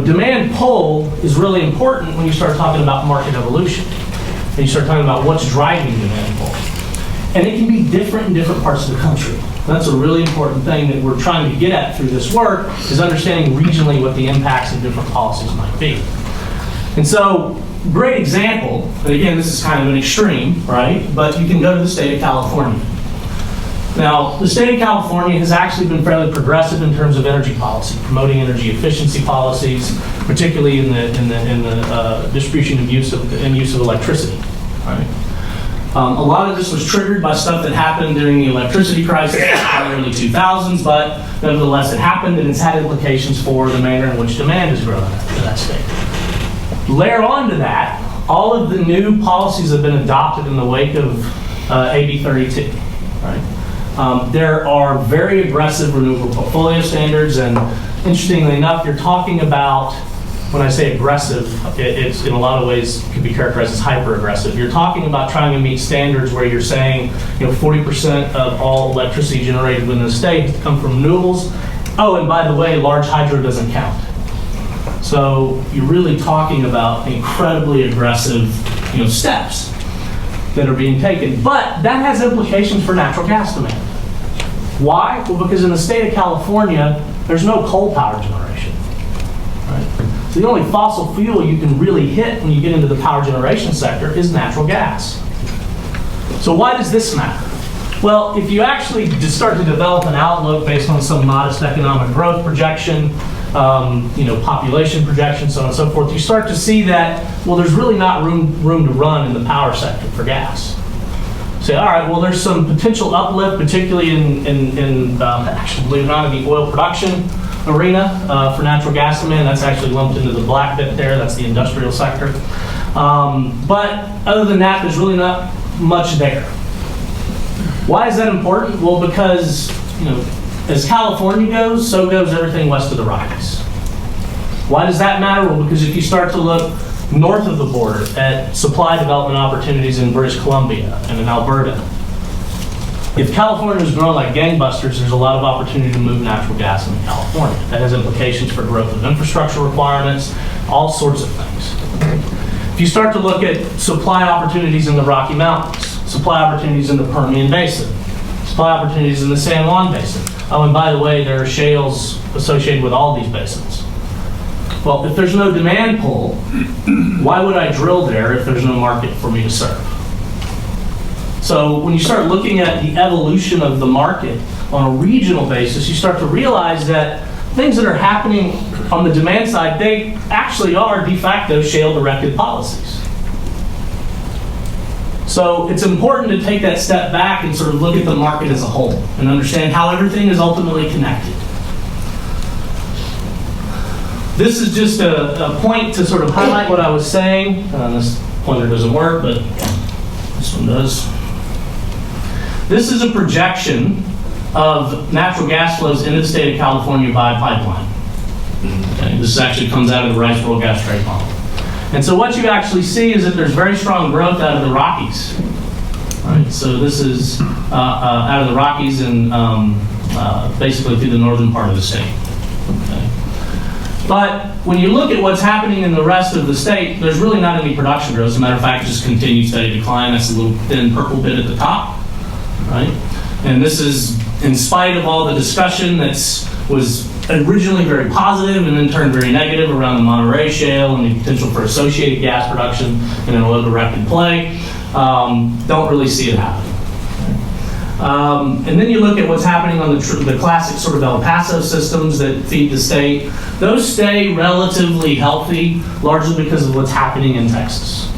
demand pull is really important when you start talking about market evolution. and you start talking about what's driving demand pull. And it can be different in different parts of the country. That's a really important thing that we're trying to get at through this work, is understanding regionally what the impacts of different policies might be. And so, great example, and again, this is kind of an extreme, right? But you can go to the state of California. Now, the state of California has actually been fairly progressive in terms of energy policy, promoting energy efficiency policies, particularly in the distribution and use of electricity. Right? A lot of this was triggered by stuff that happened during the electricity crisis in the early 2000s, but nevertheless it happened, and it's had implications for the manner in which demand has grown in that state. Layer onto that, all of the new policies that have been adopted in the wake of AB 32. Right? There are very aggressive renewable portfolio standards, and interestingly enough, you're talking about, when I say aggressive, it's in a lot of ways could be characterized as hyper-aggressive. You're talking about trying to meet standards where you're saying, 40% of all electricity generated within the state come from renewables. Oh, and by the way, large hydro doesn't count. So you're really talking about incredibly aggressive, steps that are being taken. But that has implications for natural gas demand. Why? Well, because in the state of California, there's no coal power generation. Right? So the only fossil fuel you can really hit when you get into the power generation sector is natural gas. So why does this matter? Well, if you actually just start to develop an outlook based on some modest economic growth projection, population projection, so on and so forth, you start to see that, well, there's really not room to run in the power sector for gas. Say, all right, well, there's some potential uplift, particularly in actually, believe it or not, in the oil production arena for natural gas demand. That's actually lumped into the black bit there. That's the industrial sector. But other than that, there's really not much there. Why is that important? Well, because, as California goes, so goes everything west of the Rockies. Why does that matter? Well, because if you start to look north of the border at supply development opportunities in British Columbia and in Alberta, if California is growing like gangbusters, there's a lot of opportunity to move natural gas into California. That has implications for growth of infrastructure requirements, all sorts of things. If you start to look at supply opportunities in the Rocky Mountains, supply opportunities in the Permian Basin, supply opportunities in the San Juan Basin. Oh, and by the way, there are shales associated with all these basins. Well, if there's no demand pull, why would I drill there if there's no market for me to serve? So when you start looking at the evolution of the market on a regional basis, you start to realize that things that are happening on the demand side, they actually are de facto shale-directed policies. So it's important to take that step back and sort of look at the market as a whole and understand how everything is ultimately connected. This is just a point to sort of highlight what I was saying. This pointer doesn't work, but this one does. This is a projection of natural gas flows into the state of California via pipeline. Okay, this actually comes out of the Rice World Gas Trade Model. And so what you actually see is that there's very strong growth out of the Rockies. Right, so this is out of the Rockies and basically through the northern part of the state. Okay. But when you look at what's happening in the rest of the state, there's really not any production growth. As a matter of fact, just continued steady decline. That's a little thin purple bit at the top. Right? And this is in spite of all the discussion that was originally very positive and then turned very negative around the Monterey Shale and the potential for associated gas production in an oil-directed play. Don't really see it happen. And then you look at what's happening on the classic sort of El Paso systems that feed the state. Those stay relatively healthy, largely because of what's happening in Texas.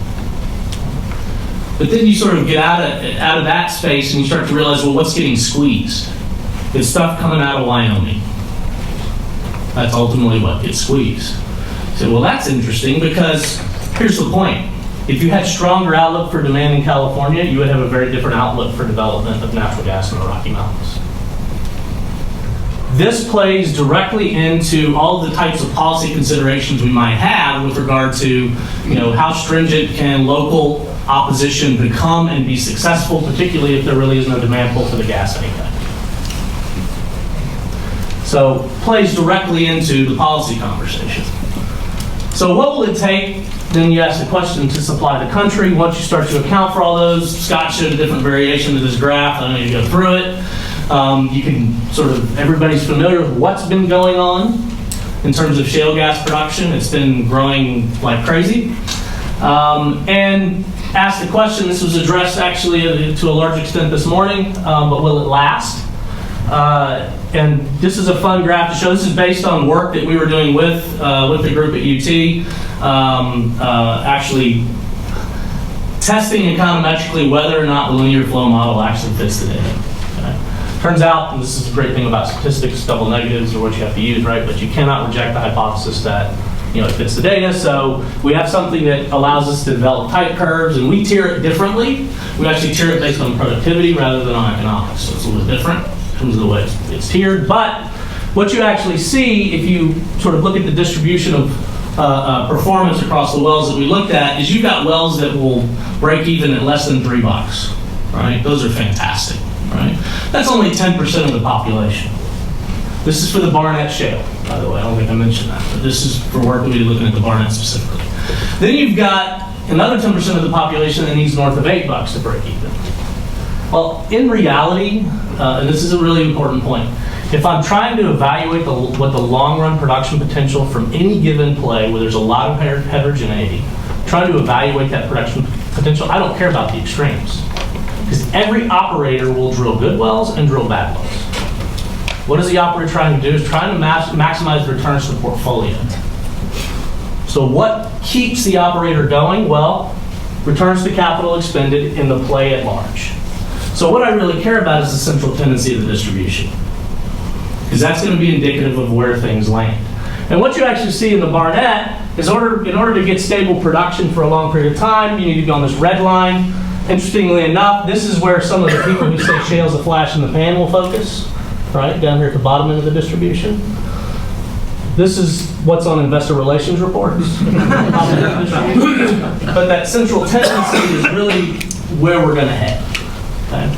But then you sort of get out of that space and you start to realize, well, what's getting squeezed? It's stuff coming out of Wyoming. That's ultimately what gets squeezed. So, well, that's interesting because here's the point. If you had stronger outlook for demand in California, you would have a very different outlook for development of natural gas in the Rocky Mountains. This plays directly into all the types of policy considerations we might have with regard to, how stringent can local opposition become and be successful, particularly if there really is no demand pull for the gas anyway. So plays directly into the policy conversation. So what will it take then you ask the question to supply the country. Once you start to account for all those, Scott showed a different variation of this graph. I don't need to go through it. You can sort of, everybody's familiar with what's been going on in terms of shale gas production. It's been growing like crazy. And ask the question, this was addressed actually to a large extent this morning, but will it last? And this is a fun graph to show. This is based on work that we were doing with the group at UT, actually testing econometrically whether or not the linear flow model actually fits the data. Okay? Turns out, and this is the great thing about statistics, double negatives are what you have to use, right? But you cannot reject the hypothesis that it fits the data. So we have something that allows us to develop type curves, and we tier it differently. We actually tier it based on productivity rather than on economics. So it's a little bit different in terms of the way it's tiered. But what you actually see, if you sort of look at the distribution of performance across the wells that we looked at, is you've got wells that will break even at less than $3, right? Those are fantastic, right? That's only 10% of the population. This is for the Barnett Shale, by the way. I don't think I mentioned that, but this is for work that we did looking at the Barnett specifically. Then you've got another 10% of the population that needs north of $8 to break even. Well, in reality, and this is a really important point, if I'm trying to evaluate what the long-run production potential from any given play where there's a lot of heterogeneity, trying to evaluate that production potential, I don't care about the extremes. Because every operator will drill good wells and drill bad wells. What is the operator trying to do? Is trying to maximize the returns to the portfolio. So what keeps the operator going? Well, returns to capital expended in the play at large. So what I really care about is the central tendency of the distribution, because that's going to be indicative of where things land. And what you actually see in the Barnett is in order to get stable production for a long period of time, you need to be on this red line. Interestingly enough, this is where some of the people who say shale's a flash in the pan will focus, right, down here at the bottom end of the distribution. This is what's on investor relations reports. But that central tendency is really where we're going to head. Okay?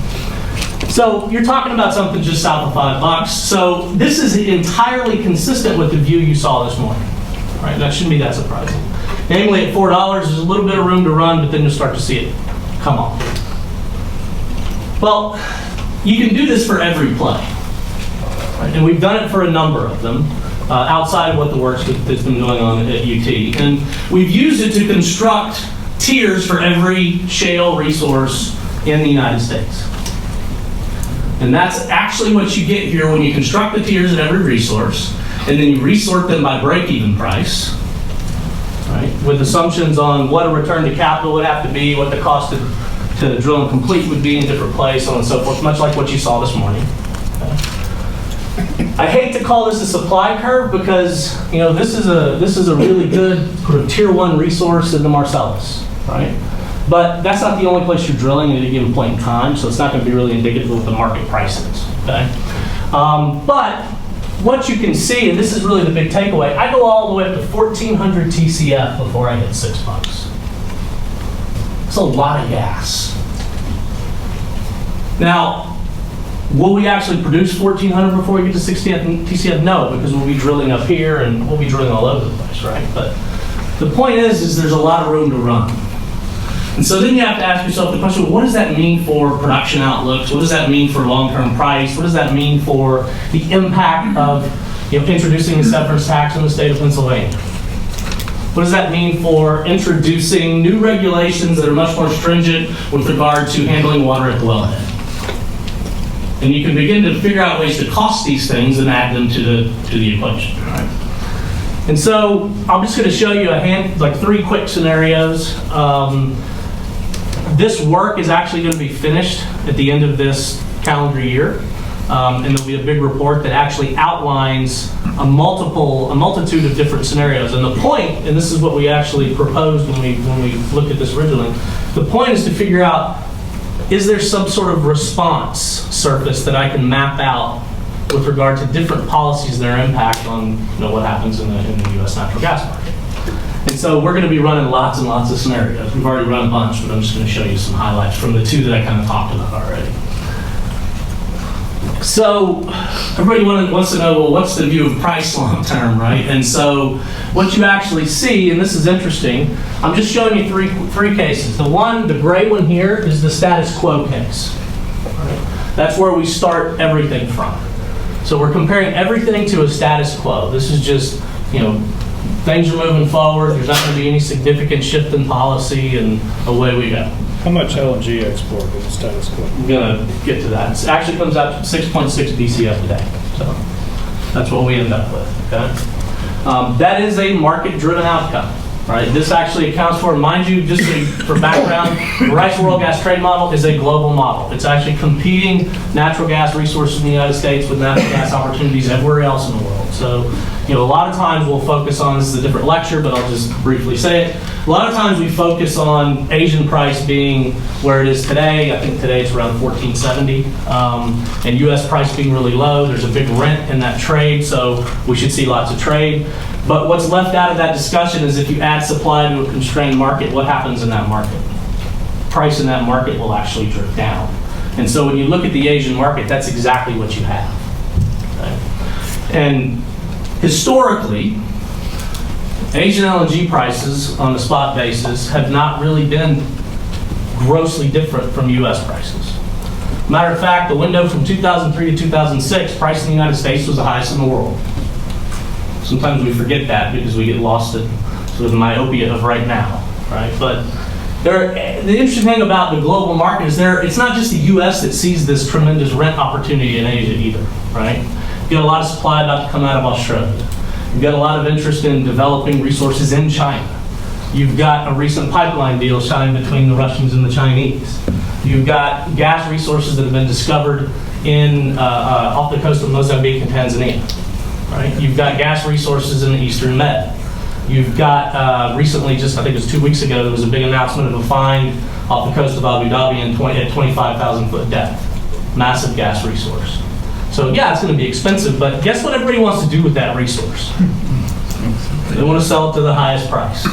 So you're talking about something just south of $5. So this is entirely consistent with the view you saw this morning. Right? That shouldn't be that surprising. Namely, at $4, there's a little bit of room to run, but then you'll start to see it come on. Well, you can do this for every play. Right? And we've done it for a number of them, outside of what the work that's been going on at UT. And we've used it to construct tiers for every shale resource in the United States. And that's actually what you get here when you construct the tiers at every resource, and then you resort them by break-even price, right? With assumptions on what a return to capital would have to be, what the cost to drill and complete would be in different plays, so on and so forth, much like what you saw this morning. Okay. I hate to call this a supply curve because this is a really good sort of tier 1 resource in the Marcellus, right? But that's not the only place you're drilling at any given point in time, so it's not going to be really indicative of what the market price is. Okay? But what you can see, and this is really the big takeaway, I go all the way up to 1,400 TCF before I hit $6. It's a lot of gas. Now, will we actually produce 1,400 before we get to 60 TCF? No, because we'll be drilling up here and we'll be drilling all over the place, right? But the point is there's a lot of room to run. And so then you have to ask yourself the question, well, what does that mean for production outlooks? What does that mean for long-term price? What does that mean for the impact of introducing a severance tax in the state of Pennsylvania? What does that mean for introducing new regulations that are much more stringent with regard to handling water at the wellhead? And you can begin to figure out ways to cost these things and add them to the equation. Right? And so I'm just going to show you three quick scenarios. This work is actually going to be finished at the end of this calendar year. And there'll be a big report that actually outlines a multitude of different scenarios. And the point, and this is what we actually proposed when we looked at this originally, the point is to figure out, is there some sort of response surface that I can map out with regard to different policies and their impact on what happens in the U.S. natural gas market. And so we're going to be running lots and lots of scenarios. We've already run a bunch, but I'm just going to show you some highlights from the two that I kind of talked about already. So everybody wants to know, well, what's the view of price long term, right? And so what you actually see, and this is interesting, I'm just showing you three cases. The gray one here is the status quo case. Right? That's where we start everything from. So we're comparing everything to a status quo. This is just, things are moving forward. There's not going to be any significant shift in policy, and away we go. How much LNG export is the status quo? I'm going to get to that. It actually comes out to 6.6 BCF a day. So that's what we end up with. Okay? That is a market-driven outcome. Right? This actually accounts for, mind you, just for background, the Rice World Gas Trade Model is a global model. It's actually competing natural gas resources in the United States with natural gas opportunities everywhere else in the world. So, a lot of times we'll focus on, this is a different lecture, but I'll just briefly say it. A lot of times we focus on Asian price being where it is today. I think today it's around $14.70, and U.S. price being really low. There's a big rent in that trade, so we should see lots of trade. But what's left out of that discussion is if you add supply to a constrained market, what happens in that market? Price in that market will actually drift down. And so when you look at the Asian market, that's exactly what you have. Okay? And historically, Asian LNG prices on the spot basis have not really been grossly different from U.S. prices. Matter of fact, the window from 2003 to 2006, price in the United States was the highest in the world. Sometimes we forget that because we get lost in sort of the myopia of right now, right? But the interesting thing about the global market is it's not just the U.S. that sees this tremendous rent opportunity in Asia either, right? You got a lot of supply about to come out of Australia. You've got a lot of interest in developing resources in China. You've got a recent pipeline deal signed between the Russians and the Chinese. You've got gas resources that have been discovered off the coast of Mozambique and Tanzania. Right? You've got gas resources in the Eastern Med. You've got recently, just I think it was 2 weeks ago, there was a big announcement of a find off the coast of Abu Dhabi at 25,000 foot depth. Massive gas resource. So yeah, it's going to be expensive, but guess what everybody wants to do with that resource? They want to sell it to the highest price.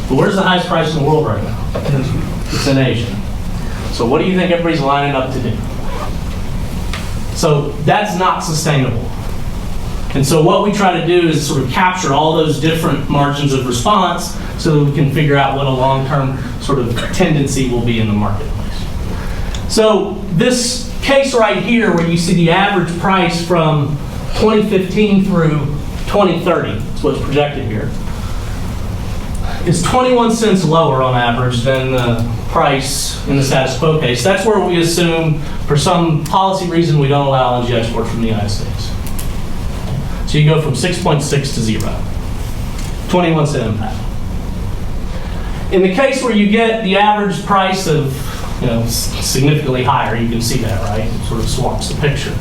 But where's the highest price in the world right now? It's in Asia. So what do you think everybody's lining up to do? So that's not sustainable. And so what we try to do is sort of capture all those different margins of response so that we can figure out what a long-term sort of tendency will be in the marketplace. So this case right here where you see the average price from 2015 through 2030, that's what's projected here, is 21 cents lower on average than the price in the status quo case. That's where we assume, for some policy reason, we don't allow LNG exports from the United States. So you go from 6.6 to 0. 21 cent impact. In the case where you get the average price of significantly higher, you can see that, right? It sort of swaps the picture.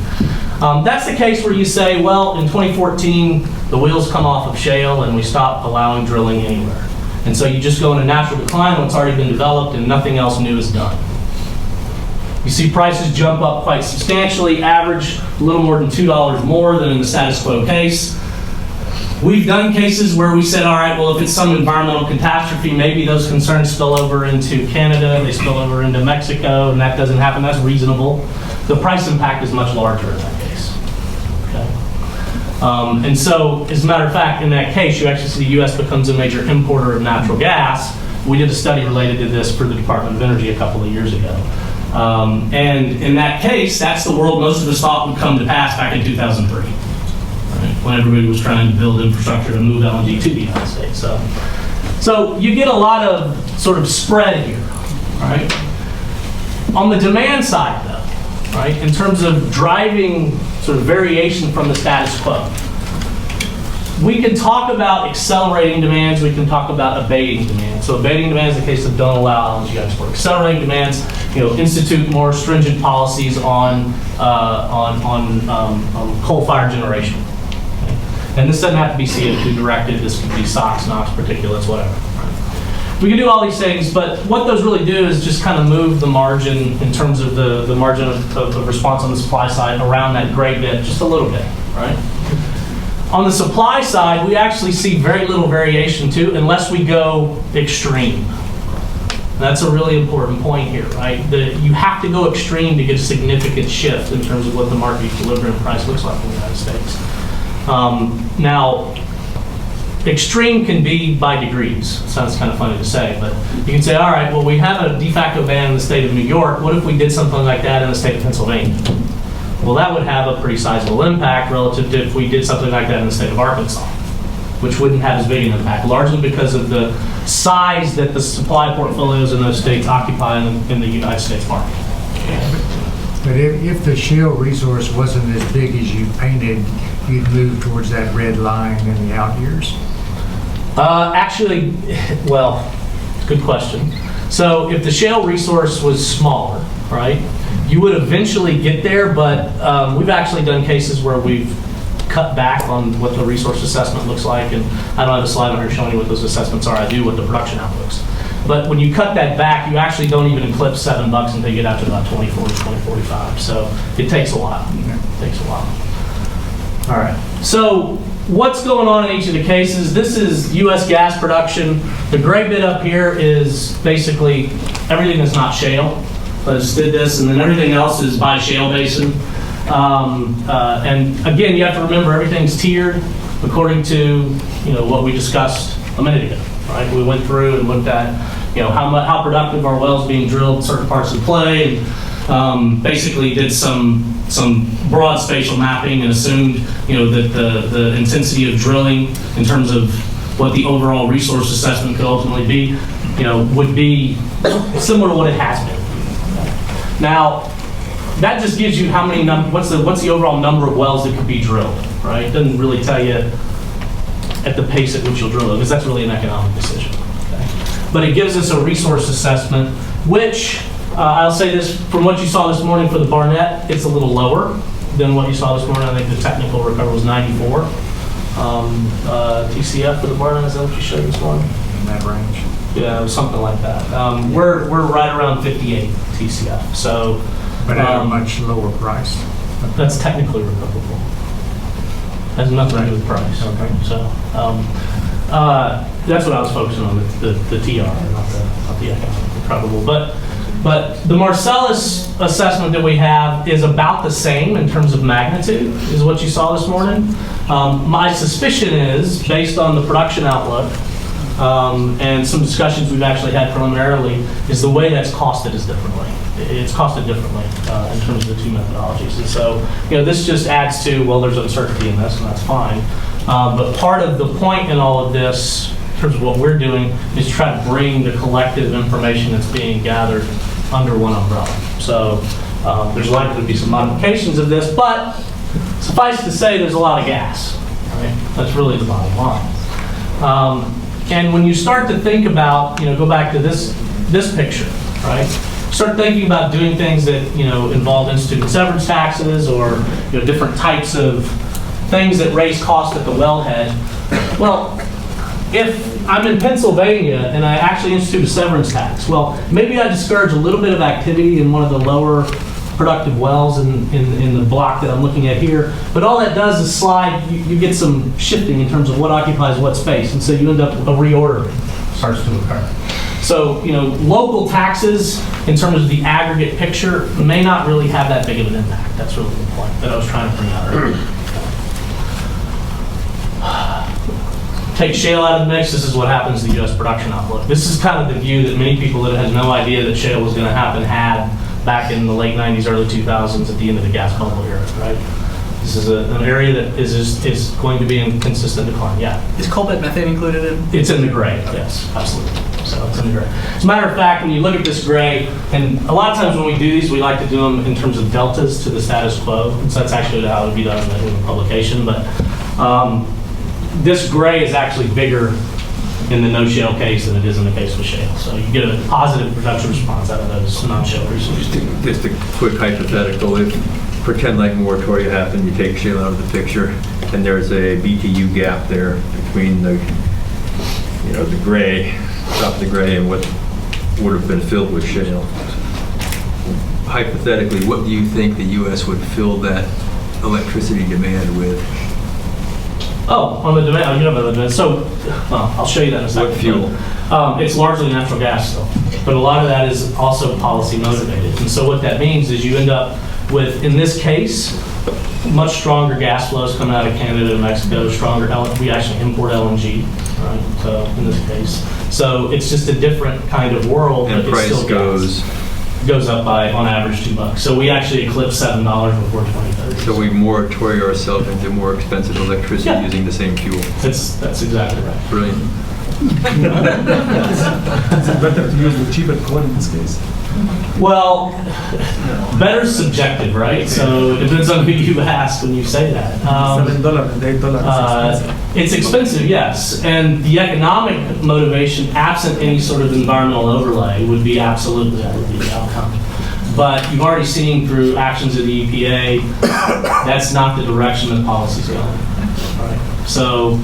That's the case where you say, well, in 2014, the wheels come off of shale and we stop allowing drilling anywhere. And so you just go into natural decline when it's already been developed and nothing else new is done. You see prices jump up quite substantially, average a little more than $2 more than in the status quo case. We've done cases where we said, all right, well, if it's some environmental catastrophe, maybe those concerns spill over into Canada, they spill over into Mexico, and that doesn't happen. That's reasonable. The price impact is much larger in that case. Okay? And so, as a matter of fact, in that case, you actually see the U.S. becomes a major importer of natural gas. We did a study related to this for the Department of Energy a couple of years ago. And in that case, that's the world most of us thought would come to pass back in 2003, right? When everybody was trying to build infrastructure to move LNG to the United States. So you get a lot of sort of spread here, right? On the demand side, though, right, in terms of driving sort of variation from the status quo, we can talk about accelerating demands, we can talk about abating demands. So abating demands is the case of don't allow LNG export. Accelerating demands, institute more stringent policies on coal-fired generation. Okay? And this doesn't have to be CO2 directed, this could be SOx, NOx, particulates, whatever. Right? We can do all these things, but what those really do is just kind of move the margin in terms of the margin of response on the supply side around that gray bit just a little bit, right? On the supply side, we actually see very little variation too, unless we go extreme. That's a really important point here, right? You have to go extreme to get a significant shift in terms of what the market equilibrium price looks like in the United States. Now, extreme can be by degrees. Sounds kind of funny to say, but you can say, all right, well, we have a de facto ban in the state of New York. What if we did something like that in the state of Pennsylvania? Well, that would have a pretty sizable impact relative to if we did something like that in the state of Arkansas, which wouldn't have as big an impact, largely because of the size that the supply portfolios in those states occupy in the United States market. But if the shale resource wasn't as big as you painted, you'd move towards that red line in the out years? Actually, well, good question. So if the shale resource was smaller, right, you would eventually get there, but we've actually done cases where we've cut back on what the resource assessment looks like, and I don't have a slide on here showing you what those assessments are. I do what the production outlooks. But when you cut that back, you actually don't even eclipse $7 until you get out to about 2040, 2045. So it takes a while. It takes a while. All right. So what's going on in each of the cases? This is U.S. gas production. The gray bit up here is basically everything that's not shale. I just did this, and then everything else is by shale basin. And again, you have to remember everything's tiered according to what we discussed a minute ago. Right? We went through and looked at how productive our wells being drilled in certain parts of the play, and basically did some broad spatial mapping and assumed that the intensity of drilling in terms of what the overall resource assessment could ultimately be would be similar to what it has been. Now, that just gives you how many what's the overall number of wells that could be drilled, right? It doesn't really tell you at the pace at which you'll drill it, because that's really an economic decision. Okay? But it gives us a resource assessment, which I'll say this, from what you saw this morning for the Barnett, it's a little lower than what you saw this morning. I think the technical recovery was 94 TCF for the Barnett. Is that what you showed this morning? In that range. Yeah, it was something like that. We're right around 58 TCF. So, but at a much lower price. That's technically recoverable. Has nothing to do with price. Okay. So that's what I was focusing on, the TR, not the economic recoverable. But the Marcellus assessment that we have is about the same in terms of magnitude is what you saw this morning. My suspicion is, based on the production outlook and some discussions we've actually had preliminarily, is the way that's costed is differently. It's costed differently in terms of the two methodologies. And so, this just adds to, well, there's uncertainty in this, and that's fine. But part of the point in all of this, in terms of what we're doing, is to try to bring the collective information that's being gathered under one umbrella. So there's likely to be some modifications of this, but suffice to say, there's a lot of gas. Right? That's really the bottom line. And when you start to think about, go back to this picture, right? Start thinking about doing things that involve instituting severance taxes or different types of things that raise costs at the wellhead. Well, if I'm in Pennsylvania and I actually institute a severance tax, well, maybe I discourage a little bit of activity in one of the lower productive wells in the block that I'm looking at here. But all that does is slide, you get some shifting in terms of what occupies what space. And so you end up, a reordering starts to occur. So, local taxes in terms of the aggregate picture may not really have that big of an impact. That's really the point that I was trying to bring out earlier. Take shale out of the mix, this is what happens to the U.S. production outlook. This is kind of the view that many people that had no idea that shale was going to happen had back in the late 90s, early 2000s at the end of the gas bubble era, right? This is an area that is going to be in consistent decline, yeah. Is coal bed methane included in? It's in the gray, yes, absolutely. So it's in the gray. As a matter of fact, when you look at this gray, and a lot of times when we do these, we like to do them in terms of deltas to the status quo. And so that's actually how it would be done in the publication. But this gray is actually bigger in the no shale case than it is in the case with shale. So you get a positive production response out of those non-shale resources. Just a quick hypothetical. If pretend like a moratorium happened, you take shale out of the picture, and there's a BTU gap there between the gray, top of the gray, and what would have been filled with shale. Hypothetically, what do you think the U.S. would fill that electricity demand with? Oh, on the demand, the demand. So, I'll show you that in a second. What fuel? It's largely natural gas still, but a lot of that is also policy motivated. And so what that means is you end up with, in this case, much stronger gas flows coming out of Canada and Mexico, we actually import LNG, right, so in this case. So it's just a different kind of world, but And it's still price goes up by, on average, $2. So we actually eclipsed $7 before 2030. so we moratorium ourselves into more expensive electricity Yeah. using the same fuel. That's exactly right. Brilliant. Is it better to use the cheaper coal in this case? Well, better's subjective, right? So it depends on who you ask when you say that. $7 and $8 is expensive. It's expensive, yes. And the economic motivation, absent any sort of environmental overlay, would be absolutely that would be the outcome. But you've already seen through actions of the EPA, that's not the direction that policy's going. Right? So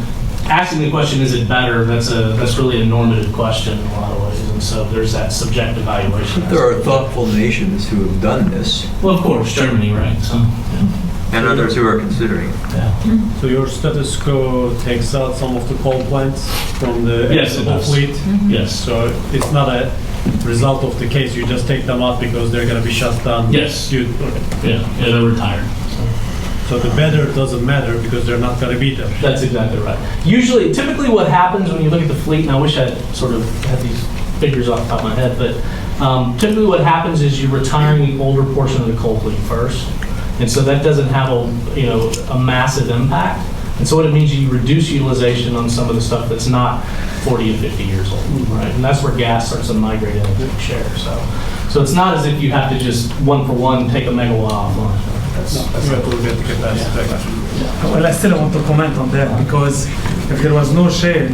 asking the question, is it better, that's really a normative question in a lot of ways. And so there's that subjective evaluation. There are thoughtful nations who have done this, Well, of course, Germany, right? So, yeah. and others who are considering it. Yeah. So your status quo takes out some of the coal plants from the Yes, it export does. fleet? Yes. So it's not a result of the case, you just take them out because they're gonna be shut down? Yes. Okay. Yeah, they're retired. So the better doesn't matter because they're not gonna be there? That's exactly right. Typically what happens when you look at the fleet, and I wish I sort of had these figures off the top of my head, but typically what happens is you're retiring the older portion of the coal fleet first. And so that doesn't have a massive impact. And so what it means, you reduce utilization on some of the stuff that's not 40 and 50 years old, right? And that's where gas starts to migrate in a big share. So it's not as if you have to just one for one take a megawatt offline. That's You have to look at the capacity. Well, I still want to comment on that because if there was no shale,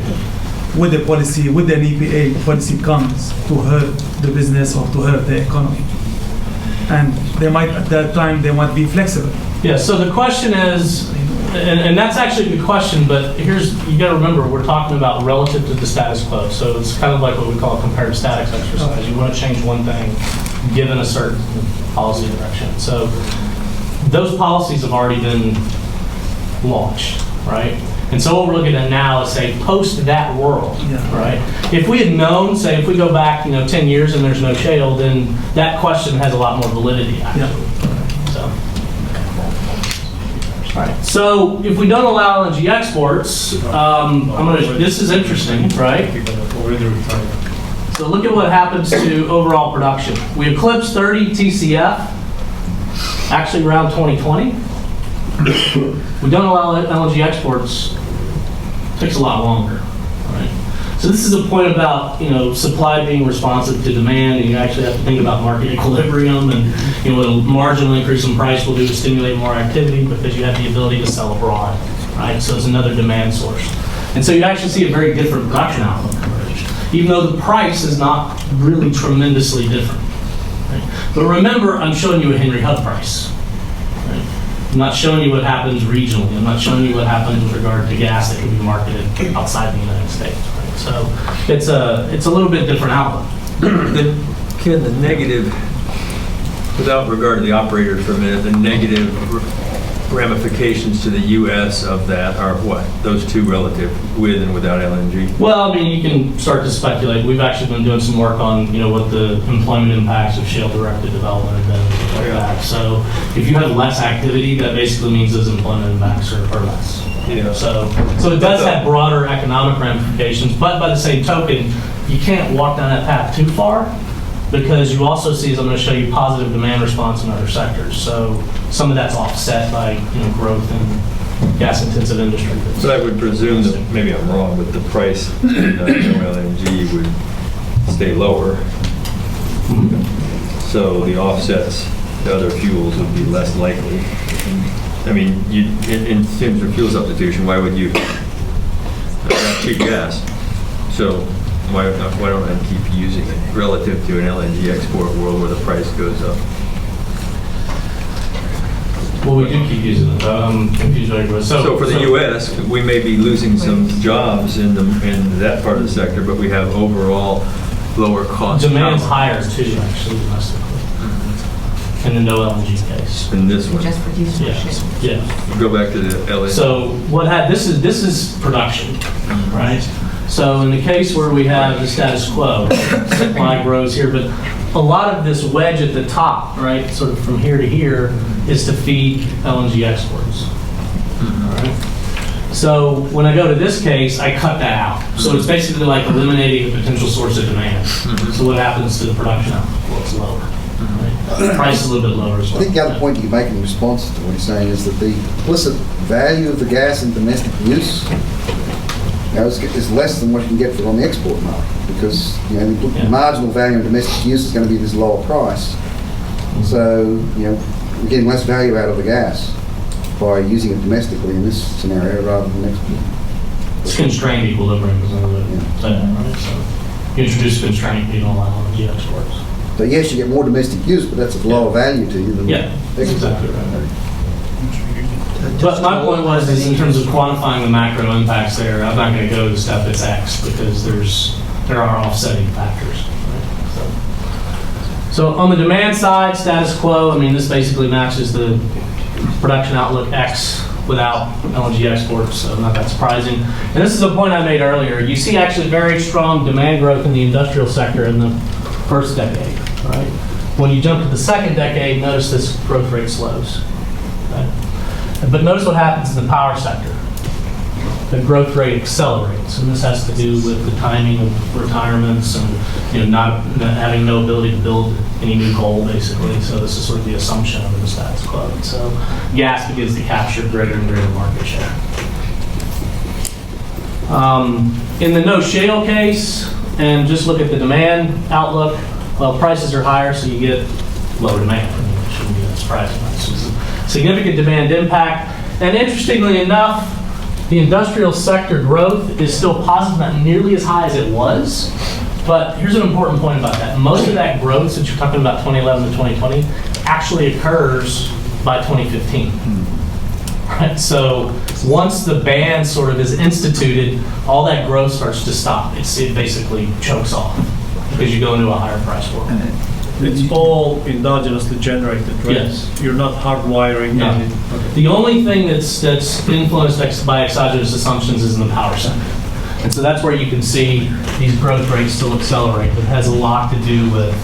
with the policy, with an EPA policy comes to hurt the business or to hurt the economy. And they might, at that time, they might be flexible. Yeah, so the question is, and that's actually a good question, but you gotta remember, we're talking about relative to the status quo. So it's kind of like what we call a comparative statics exercise. You wanna change one thing, given a certain policy direction. So those policies have already been launched, right? And so what we're looking at now is, say, post that world, right? If we had known, say, if we go back, 10 years and there's no shale, then that question has a lot more validity, actually. So. All right. So if we don't allow LNG exports, this is interesting, right? So look at what happens to overall production. We eclipsed 30 TCF, actually around 2020. We don't allow LNG exports, it takes a lot longer, right? So this is a point about, supply being responsive to demand, and you actually have to think about market equilibrium, and, what a marginal increase in price will do to stimulate more activity because you have the ability to sell abroad, right? So it's another demand source. And so you actually see a very different production outlook emerge, even though the price is not really tremendously different, right? But remember, I'm showing you a Henry Hub price. I'm not showing you what happens regionally. I'm not showing you what happens with regard to gas that can be marketed outside the United States. Right? So it's a little bit different outlook. Ken, the negative, without regard to the operators for a minute, the negative ramifications to the U.S. of that are what? Those two relative, with and without LNG? Well, you can start to speculate. We've actually been doing some work on, what the employment impacts of shale-directed development have been, and things like that. So if you have less activity, that basically means those employment impacts are less. Yeah. So it does have broader economic ramifications, but by the same token, you can't walk down that path too far, because you also see, as I'm going to show you, positive demand response in other sectors. So some of that's offset by growth in gas-intensive industry. So I would presume that, maybe I'm wrong, but the price in LNG would stay lower. So the offsets to other fuels would be less likely. In terms of fuel substitution, why would you have cheap gas? So why don't I keep using it relative to an LNG export world where the price goes up? Well, we do keep using it. I'm confused by it. So for the U.S., we may be losing some jobs in that part of the sector, but we have overall lower cost. Demand's higher too, actually, domestically. In the no LNG case. In this one. Just produce more shale. Yeah. Go back to the LNG. So this is production, right? So in the case where we have the status quo, supply grows here, but a lot of this wedge at the top, right, sort of from here to here, is to feed LNG exports. All right. So when I go to this case, I cut that out. So it's basically like eliminating a potential source of demand. So what happens to the production output? Well, it's lower. Right? Price is a little bit lower as I well. think the other point you make in response to what he's saying is that the implicit value of the gas in domestic use is less than what you can get for it on the export market, because the marginal value in domestic use is going to be this lower price. So we're getting less value out of the gas by using it domestically in this scenario rather than export. It's constrained equilibrium is another way to say that, right? So you introduce a constraint, you don't allow LNG exports. So yes, you get more domestic use, but that's of lower value to you than that's exactly right. But my point was, is in terms of quantifying the macro impacts there, I'm not going to go to step it's X because there are offsetting factors. Right? So on the demand side, status quo. I mean, this basically matches the production outlook X without LNG exports, so not that surprising. And this is a point I made earlier. You see actually very strong demand growth in the industrial sector in the first decade, right? When you jump to the second decade, notice this growth rate slows. Right? But notice what happens in the power sector. The growth rate accelerates, and this has to do with the timing of retirements and not having no ability to build any new coal, basically. So this is sort of the assumption of the status quo. And so gas begins to capture greater and greater market share. In the no shale case, and just look at the demand outlook, well, prices are higher, so you get lower demand. I mean, it shouldn't be that surprising. It's just a significant demand impact. And interestingly enough, the industrial sector growth is still positive, not nearly as high as it was. But here's an important point about that. Most of that growth, since you're talking about 2011 to 2020, actually occurs by 2015. Right? So once the ban sort of is instituted, all that growth starts to stop. It basically chokes off because you go into a higher price world. It's all endogenously generated, right? Yes. You're not hardwiring No. any. The only thing that's influenced by exogenous assumptions is in the power sector. And so that's where you can see these growth rates still accelerate, but it has a lot to do with,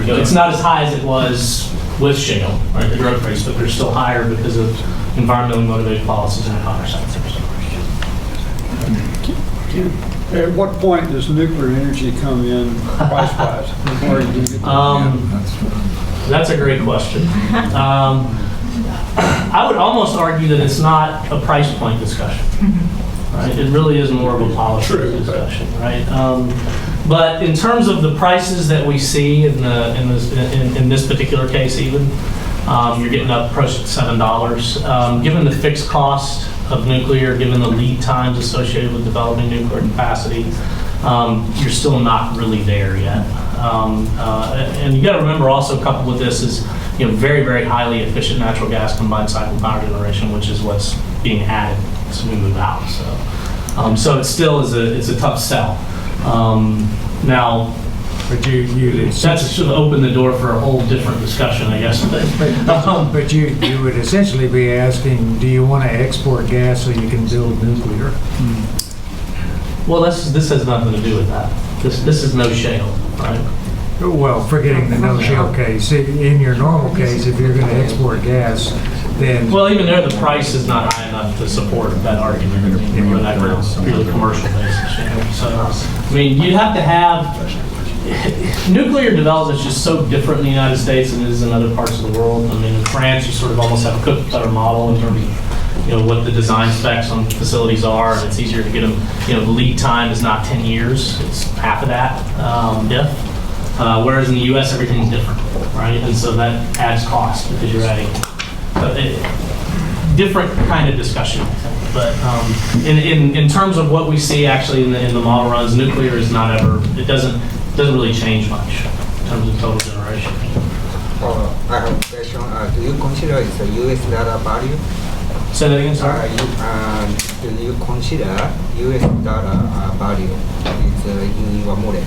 it's not as high as it was with shale, right, the growth rates, but they're still higher because of environmentally motivated policies in the power sector. At what point does nuclear energy come in price-wise? Where do you get that? That's a great question. I would almost argue that it's not a price point discussion. Right? It really is more of a policy discussion, right? But in terms of the prices that we see in this particular case, even you're getting up approach to $7. Given the fixed cost of nuclear, given the lead times associated with developing nuclear capacity, you're still not really there yet. And you got to remember also, coupled with this is very, very highly efficient natural gas combined cycle power generation, which is what's being added as we move out. So it still is a tough sell. Now, But that should open the door for a whole different discussion, I guess. but you would essentially be asking, do you want to export gas so you can build nuclear? Well, this has nothing to do with that. This is no shale, right? Well, forgetting the no shale case, in your normal case, if you're going to export gas, then Well, even there, the price is not high enough to support that argument for that purely commercial basis. So, I mean, you'd have to have nuclear development is just so different in the United States than it is in other parts of the world. I mean, in France, you sort of almost have a cookie-cutter model in terms of what the design specs on facilities are, and it's easier to get them. The lead time is not 10 years; it's half of that. Whereas in the U.S., everything's different, right? And so that adds cost because you're adding different kind of discussion, I think. But in terms of what we see actually in the model runs, nuclear is not ever. It doesn't really change much in terms of total generation. I have a question. Do you consider it's a U.S. dollar value? Say that again, sorry. Do you consider U.S. dollar value in your model?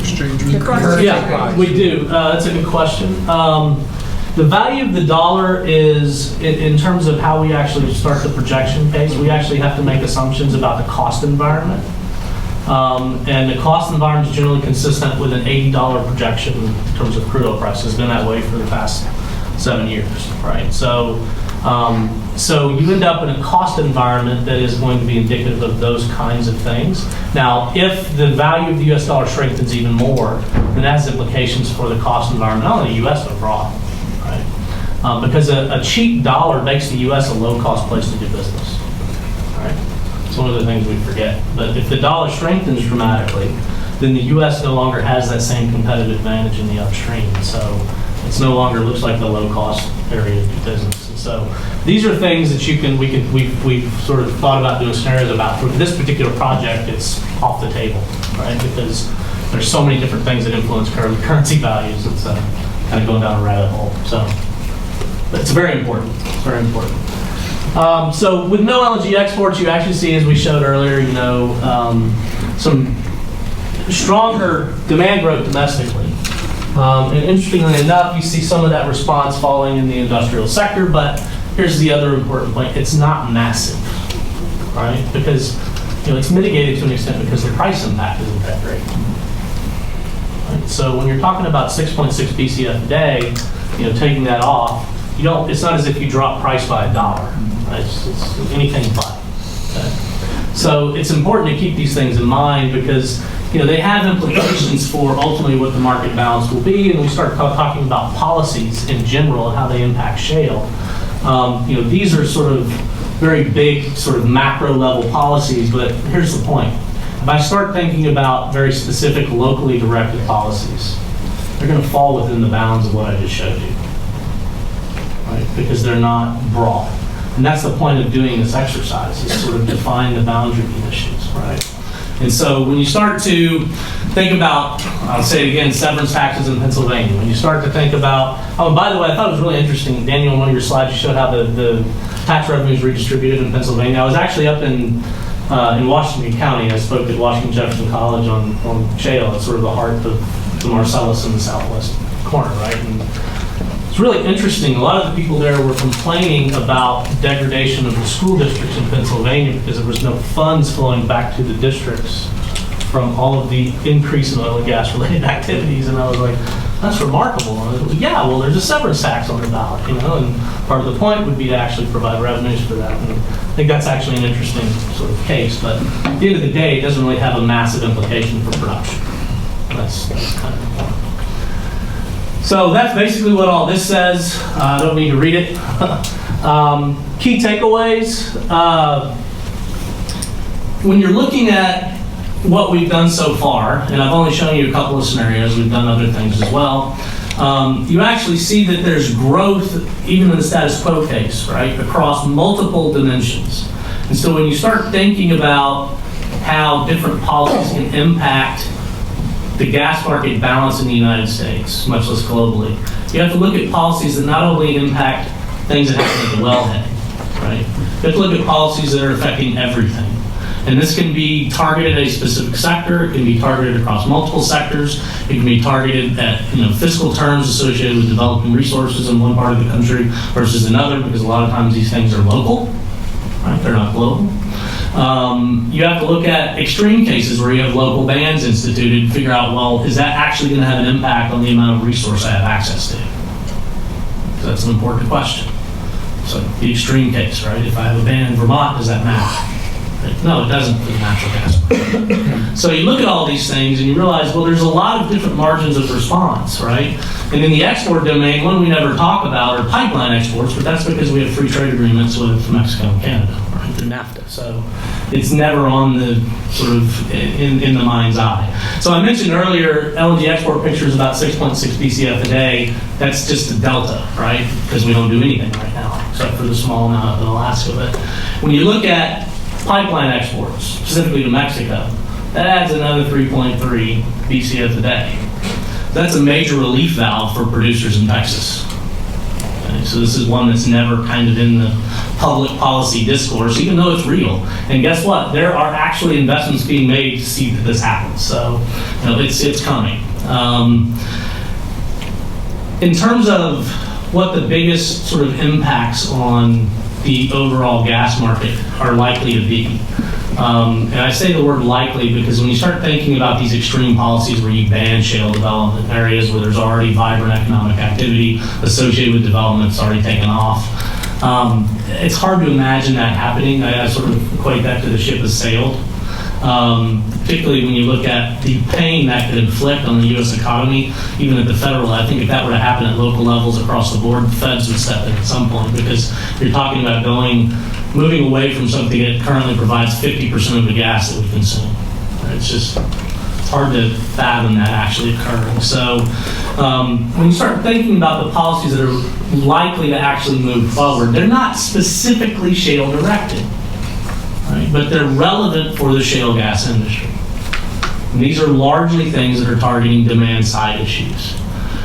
Exchange rate. Yeah, we do. That's a good question. The value of the dollar is, in terms of how we actually start the projection phase, we actually have to make assumptions about the cost environment. And the cost environment is generally consistent with an $80 projection in terms of crude oil prices. It's been that way for the past 7 years, right? So you end up in a cost environment that is going to be indicative of those kinds of things. Now, if the value of the US dollar strengthens even more, then that has implications for the cost environment, not only the US but abroad, right? Because a cheap dollar makes the US a low-cost place to do business, right? It's one of the things we forget. But if the dollar strengthens dramatically, then the US no longer has that same competitive advantage in the upstream. So it's no longer looks like the low-cost area to do business. And so these are things that we've sort of thought about doing scenarios about. For this particular project, it's off the table, right? Because there's so many different things that influence currency values. It's kind of going down a rabbit hole. So, but it's very important. It's very important. So with no LNG exports, you actually see, as we showed earlier, some stronger demand growth domestically. And interestingly enough, you see some of that response falling in the industrial sector, but here's the other important point. It's not massive, right? Because it's mitigated to an extent because the price impact isn't that great. Right? So when you're talking about 6.6 BCF a day, taking that off, it's not as if you drop price by $1. Right? It's anything but. Okay? So it's important to keep these things in mind because they have implications for ultimately what the market balance will be, and we start talking about policies in general and how they impact shale. These are sort of very big, sort of macro level policies, but here's the point. If I start thinking about very specific, locally directed policies, they're going to fall within the bounds of what I just showed you, right? Because they're not broad. And that's the point of doing this exercise, is sort of define the boundary conditions, right? And so when you start to think about, I'll say it again, severance taxes in Pennsylvania, when you start to think about, oh, and by the way, I thought it was really interesting, Daniel, on one of your slides, you showed how the tax revenues redistributed in Pennsylvania. I was actually up in Washington County. I spoke at Washington Jefferson College on Shale. It's sort of the heart of the Marcellus in the southwest corner, right? And it's really interesting. A lot of the people there were complaining about degradation of the school districts in Pennsylvania because there was no funds flowing back to the districts from all of the increase in oil and gas related activities. And I was like, that's remarkable. And I was like, yeah, well, there's a severance tax on the ballot, and part of the point would be to actually provide revenues for that. And I think that's actually an interesting sort of case. But at the end of the day, it doesn't really have a massive implication for production. That's kind of the point. So that's basically what all this says. I don't need to read it. Key takeaways. When you're looking at what we've done so far, and I've only shown you a couple of scenarios, we've done other things as well, you actually see that there's growth even in the status quo case, right, across multiple dimensions. And so when you start thinking about how different policies can impact the gas market balance in the United States, much less globally, you have to look at policies that not only impact things that happen at the wellhead, right? You have to look at policies that are affecting everything. And this can be targeted at a specific sector, it can be targeted across multiple sectors, it can be targeted at fiscal terms associated with developing resources in one part of the country versus another, because a lot of times these things are local, right? They're not global. You have to look at extreme cases where you have local bans instituted and figure out, well, is that actually going to have an impact on the amount of resource I have access to? So that's an important question. So the extreme case, right? If I have a ban in Vermont, does that matter? Right? No, it doesn't for the natural gas. So you look at all these things and you realize, well, there's a lot of different margins of response, right? And in the export domain, one we never talk about are pipeline exports, but that's because we have free trade agreements with Mexico and Canada, right, through NAFTA. So it's never on the sort of in the mind's eye. So I mentioned earlier, LNG export picture is about 6.6 BCF a day. That's just the delta, right? Because we don't do anything right now, except for the small amount up in Alaska. But when you look at pipeline exports, specifically to Mexico, that adds another 3.3 BCF a day. That's a major relief valve for producers in Texas. Okay, so this is one that's never kind of in the public policy discourse, even though it's real. And guess what? There are actually investments being made to see that this happens. So, it's coming. In terms of what the biggest sort of impacts on the overall gas market are likely to be, And I say the word likely because when you start thinking about these extreme policies where you ban shale development in areas where there's already vibrant economic activity associated with development that's already taken off, it's hard to imagine that happening. I sort of equate that to the ship has sailed. Particularly when you look at the pain that could inflict on the U.S. economy, even at the federal. I think if that were to happen at local levels across the board, the feds would step in at some point because you're talking about moving away from something that currently provides 50% of the gas that we consume. It's hard to fathom that actually occurring. So when you start thinking about the policies that are likely to actually move forward, they're not specifically shale directed. Right? But they're relevant for the shale gas industry. And these are largely things that are targeting demand side issues.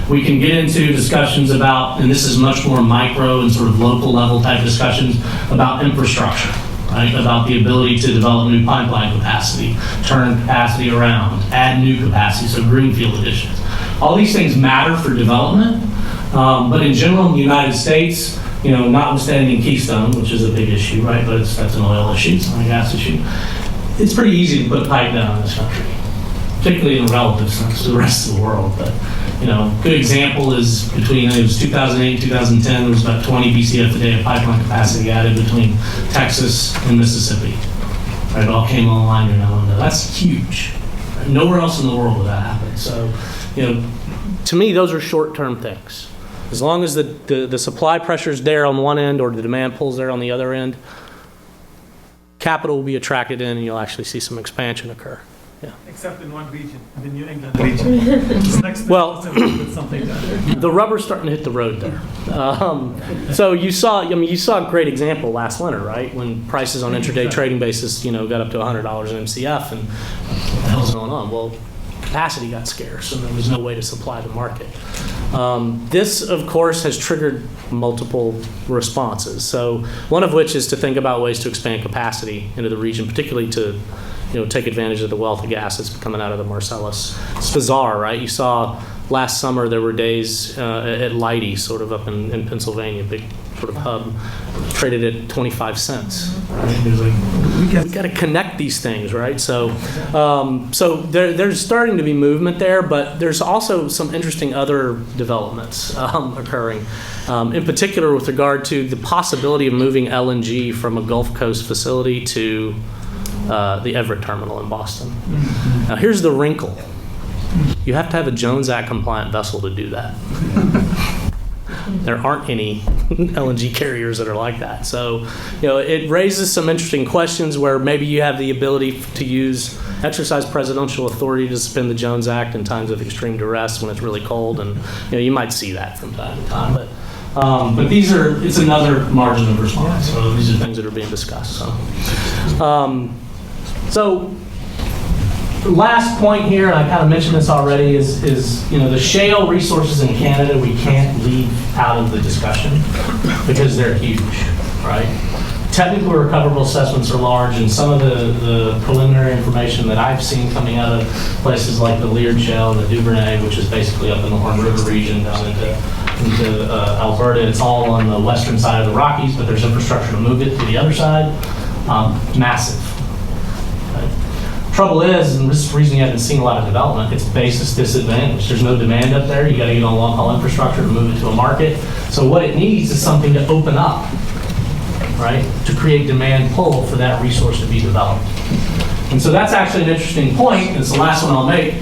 We can get into discussions about, and this is much more micro and sort of local level type discussions about infrastructure, right? About the ability to develop new pipeline capacity, turn capacity around, add new capacity, so greenfield additions. All these things matter for development, but in general in the United States, notwithstanding Keystone, which is a big issue, right? But that's an oil issue, it's not a gas issue. It's pretty easy to put pipe down in this country, particularly in a relative sense to the rest of the world. But, good example is between, it was 2008 and 2010, there was about 20 BCF a day of pipeline capacity added between Texas and Mississippi. Right, it all came online in Illinois. That's huge. Right? Nowhere else in the world would that happen. So, to me, those are short-term things. As long as the supply pressure is there on one end or the demand pull's there on the other end, capital will be attracted in and you'll actually see some expansion occur. Yeah. Except in one region, the New England region. It's next to something down. The rubber's starting to hit the road there. So you saw a great example last winter, right? When prices on intraday trading basis, got up to $100 an MCF, and what the hell's going on? Well, capacity got scarce, and there was no way to supply the market. This, of course, has triggered multiple responses. So one of which is to think about ways to expand capacity into the region, particularly to take advantage of the wealth of gas that's coming out of the Marcellus. It's bizarre, right? You saw last summer there were days at Leidy, sort of up in Pennsylvania, big sort of hub, traded at 25 cents. Right? We got to connect these things, right? So there's starting to be movement there, but there's also some interesting other developments occurring. In particular, with regard to the possibility of moving LNG from a Gulf Coast facility to the Everett terminal in Boston. Now, here's the wrinkle. You have to have a Jones Act compliant vessel to do that. There aren't any LNG carriers that are like that. So, it raises some interesting questions where maybe you have the ability to exercise presidential authority to suspend the Jones Act in times of extreme duress when it's really cold, and you might see that from time to time. But it's another margin of response. So these are things that are being discussed. So last point here, and I kind of mentioned this already, is the shale resources in Canada we can't leave out of the discussion because they're huge, right? Technical recoverable assessments are large, and some of the preliminary information that I've seen coming out of places like the Leard Shale and the Duvernay, which is basically up in the Horn River region down into Alberta. It's all on the western side of the Rockies, but there's infrastructure to move it to the other side. Massive. Right? Trouble is, and this is the reason you haven't seen a lot of development, it's basis disadvantage. There's no demand up there. You got to get on long-haul infrastructure to move it to a market. So what it needs is something to open up, right, to create demand pull for that resource to be developed. And so that's actually an interesting point. It's the last one I'll make.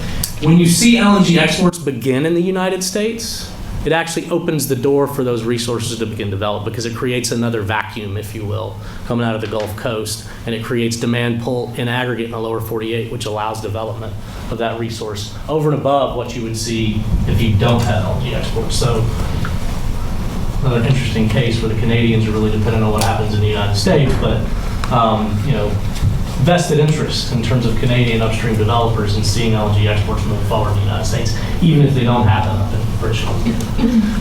When you see LNG exports begin in the United States, it actually opens the door for those resources to begin develop because it creates another vacuum, if you will, coming out of the Gulf Coast, and it creates demand pull in aggregate in the lower 48, which allows development of that resource over and above what you would see if you don't have LNG exports. So another interesting case where the Canadians are really dependent on what happens in the United States, but vested interest in terms of Canadian upstream developers in seeing LNG exports move forward in the United States, even if they don't happen up in British Columbia.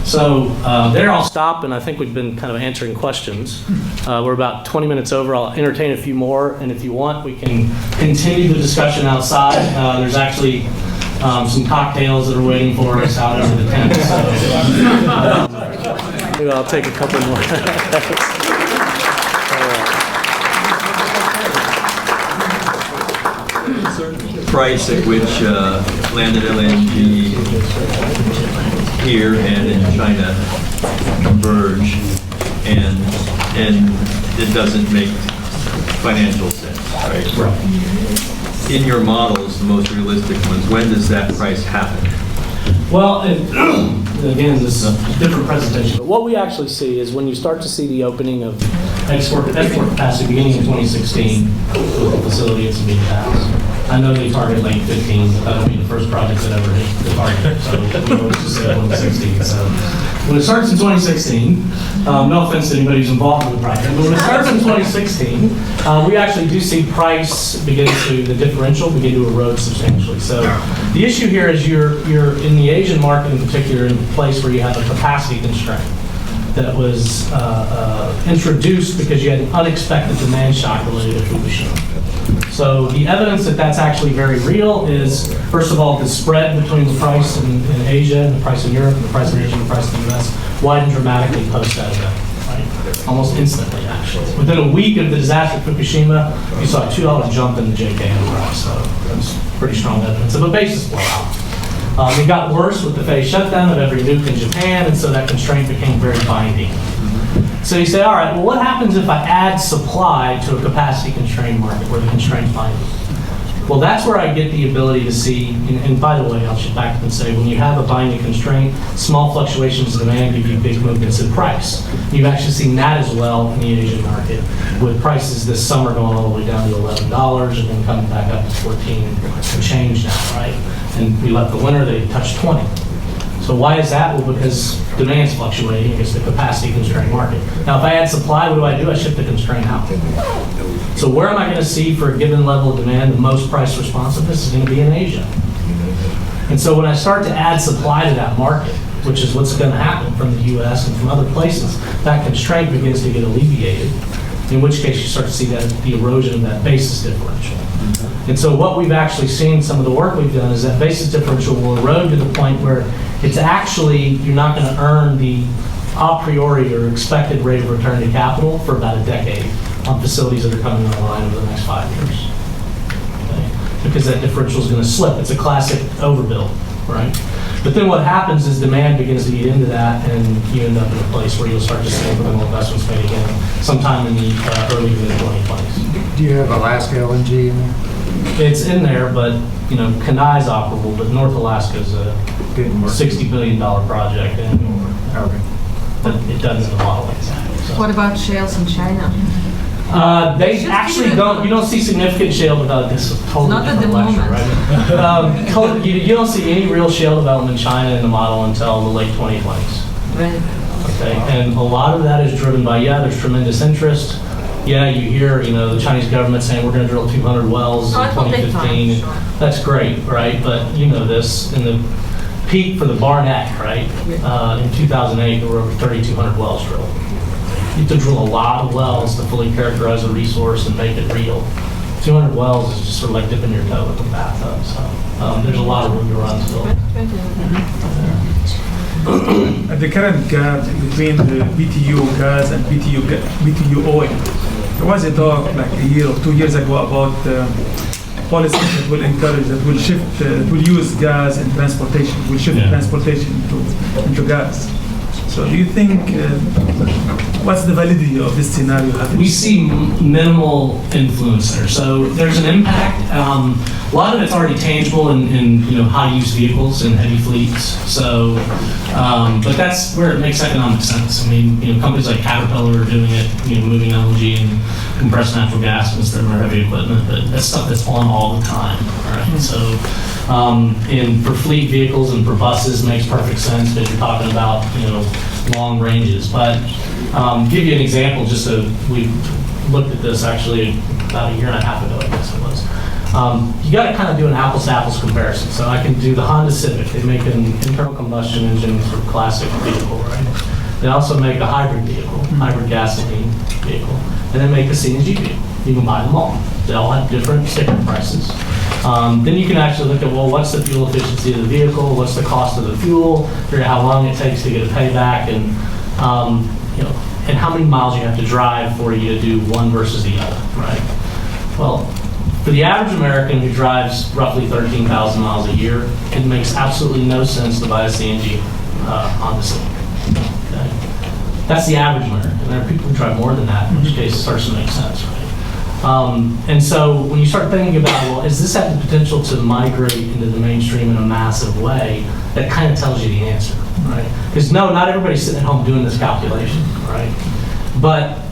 So there I'll stop, and I think we've been kind of answering questions. We're about 20 minutes over. I'll entertain a few more, and if you want, we can continue the discussion outside. There's actually some cocktails that are waiting for us out into the tent. So maybe I'll take a couple more. price at which landed LNG here and in China converge, and it doesn't make financial sense, right? In your models, the most realistic ones, when does that price happen? Well, again, this is a different presentation, but what we actually see is when you start to see the opening of export capacity beginning in 2016 with the facility in Sabine Pass. I know they target late 15, but that'll be the first project that ever hit the target, so we always just say 2016. So when it starts in 2016, no offense to anybody who's involved in the project, but when it starts in 2016, we actually do see price the differential begin to erode substantially. So the issue here is you're in the Asian market in particular in a place where you have a capacity constraint that was introduced because you had an unexpected demand shock related to Fukushima. So the evidence that that's actually very real is, first of all, the spread between the price in Asia and the price in Europe, and the price in Asia and the price in the US widened dramatically post that event, right? Almost instantly, actually. Within a week of the disaster at Fukushima, you saw a $2 jump in the JKM price, so that's pretty strong evidence of a basis blowout. It got worse with the phase shutdown of every nuke in Japan, and so that constraint became very binding. So you say, all right, well, what happens if I add supply to a capacity constrained market where the constraint's binding? Well, that's where I get the ability to see, and by the way, I'll shift back and say, when you have a binding constraint, small fluctuations in demand give you big movements in price. You've actually seen that as well in the Asian market, with prices this summer going all the way down to $11 and then coming back up to 14 and change now, right? And we left the winter, they touched 20. So why is that? Well, because demand's fluctuating against the capacity constrained market. Now, if I add supply, what do? I shift the constraint out. So where am I going to see for a given level of demand the most price responsiveness is going to be in Asia. And so when I start to add supply to that market, which is what's going to happen from the US and from other places, that constraint begins to get alleviated, in which case you start to see the erosion of that basis differential. And so what we've actually seen, some of the work we've done, is that basis differential will erode to the point where it's actually, you're not going to earn the a priori or expected rate of return to capital for about a decade on facilities that are coming online over the next 5 years. Okay? Because that differential is going to slip. It's a classic overbuild, right? But then what happens is demand begins to get into that, and you end up in a place where you'll start to see incremental investments made again sometime in the early to mid-2020s. Do you have Alaska LNG in there? It's in there, but Kenai's operable, but North Alaska is a $60 billion project, and but it doesn't in the model exactly. So. What about shales in China? They actually don't. You don't see significant shale development. This is totally Not at different the lecture, moment. right? You don't see any real shale development in China in the model until the late 2020s. Right. Okay, and a lot of that is driven by there's tremendous interest. Yeah, you hear the Chinese government saying we're going to drill 200 wells in 2015. Sure. That's great, right? But this in the peak for the Barnett, right? In 2008, there were over 3,200 wells drilled. You have to drill a lot of wells to fully characterize a resource and make it real. 200 wells is just sort of like dipping your toe in the bathtub. So there's a lot of room to run still. The current gap between the BTU gas and BTU oil, there was a talk like a year or 2 years ago about policies that will encourage, that will shift, will use gas in transportation, will shift transportation into gas. So do you think, what's the validity of this scenario? We see minimal influence there. So there's an impact. A lot of it's already tangible in how to use vehicles and heavy fleets. So, but that's where it makes economic sense. I mean, companies like Caterpillar are doing it, moving LNG and compressed natural gas instead of our heavy equipment. But that's stuff that's on all the time. Right? So, for fleet vehicles and for buses, makes perfect sense because you're talking about long ranges. But give you an example. We looked at this actually about a year and a half ago, I guess it was. You got to kind of do an apples to apples comparison. So I can do the Honda Civic. They make an internal combustion engine sort of classic vehicle, right? They also make a hybrid vehicle, hybrid gasoline vehicle, and they make a CNG vehicle. You can buy them all. They all have different sticker prices. Then you can actually look at, well, what's the fuel efficiency of the vehicle? What's the cost of the fuel? Figure out how long it takes to get a payback, and and how many miles you have to drive for you to do one versus the other, right? Well, For the average American who drives roughly 13,000 miles a year, it makes absolutely no sense to buy a CNG Honda Civic. Okay? That's the average American. There are people who drive more than that, in which case it starts to make sense, right? And so when you start thinking about, well, is this have the potential to migrate into the mainstream in a massive way, that kind of tells you the answer, right? Because no, not everybody's sitting at home doing this calculation, right? But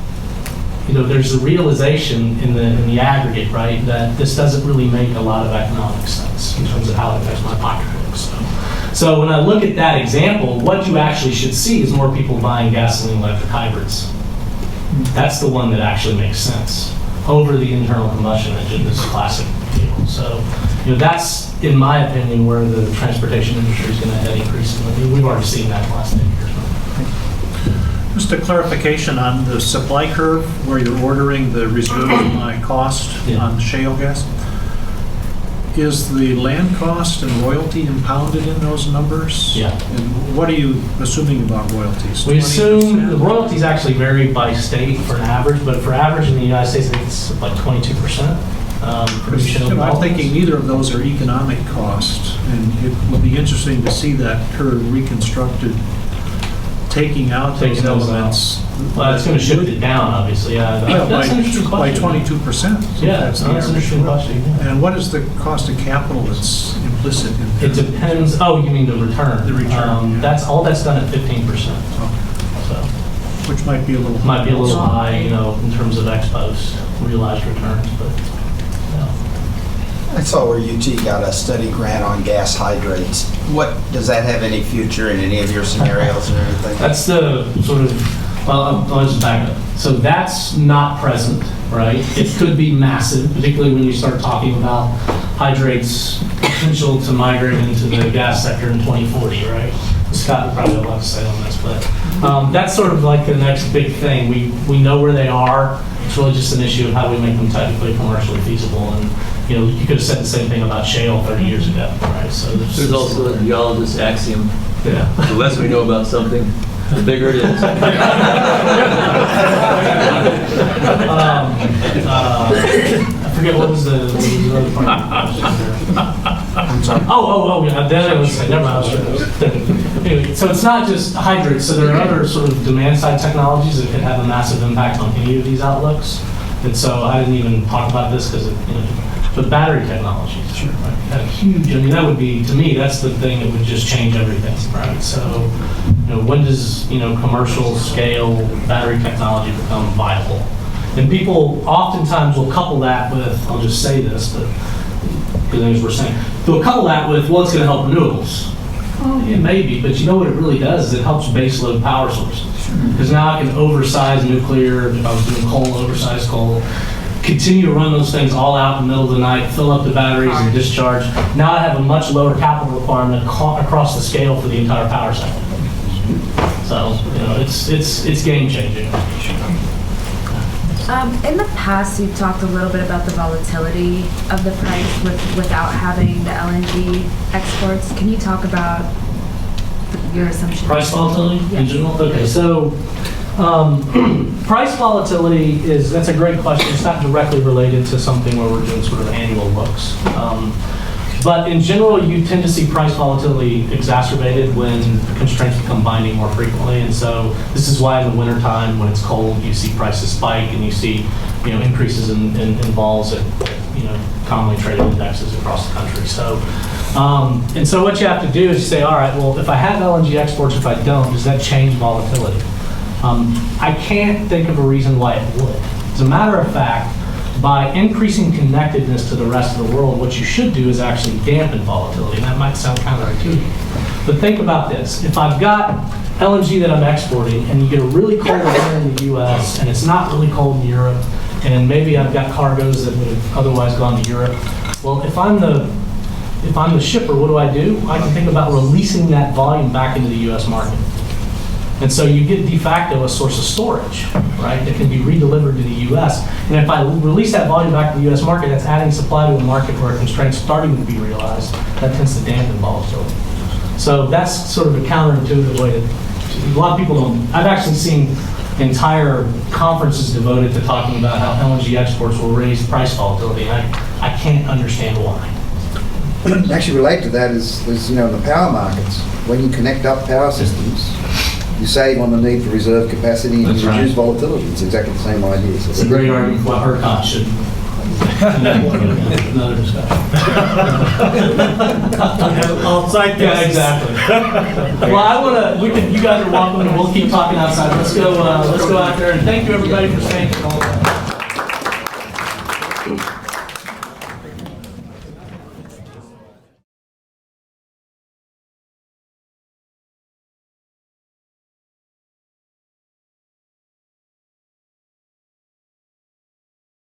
there's a realization in the aggregate, right, that this doesn't really make a lot of economic sense in terms of how it affects my pocketbook. So when I look at that example, what you actually should see is more people buying gasoline electric hybrids. That's the one that actually makes sense over the internal combustion engine, this classic vehicle. So, that's, in my opinion, where the transportation industry is going to head increasingly. We've already seen that in the last 10 years. Just a clarification on the supply curve, where you're ordering the reserve by cost on shale gas. Is the land cost and royalty impounded in those numbers? Yeah. And what are you assuming about royalties? We 20%? assume the royalties actually vary by state for an average, but for average in the United States, I think it's like 22%. I'm thinking neither of those are economic costs, and it will be interesting to see that curve reconstructed, taking out those elements. Well, it's going to shift it down, obviously. Yeah, that's an interesting by question. 22%. Yeah, that's an interesting question. Yeah. And what is the cost of capital that's implicit in that? It depends. Oh, you mean the return? The return. That's all that's done at 15%. So, which might be a little high, in terms of ex post realized returns, but. I saw where UT got a study grant on gas hydrates. Does that have any future in any of your scenarios or anything? That's the sort of, well, I'll just back up. So that's not present, right? It could be massive, particularly when you start talking about hydrates' potential to migrate into the gas sector in 2040, right? Scott would probably have a lot to say on this, but that's sort of like the next big thing. We know where they are. It's really just an issue of how we make them technically commercially feasible. And you could have said the same thing about shale 30 years ago, right? So there's also a geologist axiom. Yeah. The less we know about something, the bigger it is. I forget what was the other part of the question. I'm sorry. Yeah. Then it was, never mind. I was thinking. Anyway, so it's not just hydrates. So there are other sort of demand side technologies that could have a massive impact on any of these outlooks. And so I didn't even talk about this because but battery technologies, right? That huge. That would be, to me, that's the thing that would just change everything, right? So, when does commercial scale battery technology become viable? And people oftentimes will couple that with, I'll just say this, but because we're saying, they'll couple that with, well, it's going to help renewables. Well, it may be, but what it really does is it helps baseload power sources. Because now I can oversize nuclear, if I was doing coal, oversize coal, continue to run those things all out in the middle of the night, fill up the batteries and discharge. Now I have a much lower capital requirement across the scale for the entire power sector. So, it's game changing. In the past, you've talked a little bit about the volatility of the price without having the LNG exports. Can you talk about your assumptions? Price volatility in general? Okay, so price volatility that's a great question. It's not directly related to something where we're doing sort of annual looks. But in general, you tend to see price volatility exacerbated when constraints become binding more frequently. And so this is why in the wintertime, when it's cold, you see prices spike and you see increases in vols at commonly traded indexes across the country. So and so what you have to do is say, all right, well, if I have LNG exports, if I don't, does that change volatility? I can't think of a reason why it would. As a matter of fact, by increasing connectedness to the rest of the world, what you should do is actually dampen volatility. And that might sound counterintuitive. But think about this. If I've got LNG that I'm exporting and you get a really cold winter in the US and it's not really cold in Europe, and maybe I've got cargoes that would have otherwise gone to Europe, well, if I'm the shipper, what do? I can think about releasing that volume back into the US market. And so you get de facto a source of storage, right, that can be redelivered to the U.S. And if I release that volume back to the U.S. market, that's adding supply to a market where a constraint's starting to be realized. That tends to dampen volatility. So that's sort of a counterintuitive way that a lot of people don't. I've actually seen entire conferences devoted to talking about how LNG exports will raise price volatility. And I can't understand why. Actually related to that is, in the power markets, when you connect up power systems, you save on the need for reserve capacity and That's you right. reduce volatility. It's exactly the same idea. So It's a great argument for why ERCOT should. Another discussion. Outside. Yeah, exactly. Well, I want to, you guys are welcome and we'll keep talking outside. Let's go out there and thank you everybody for staying.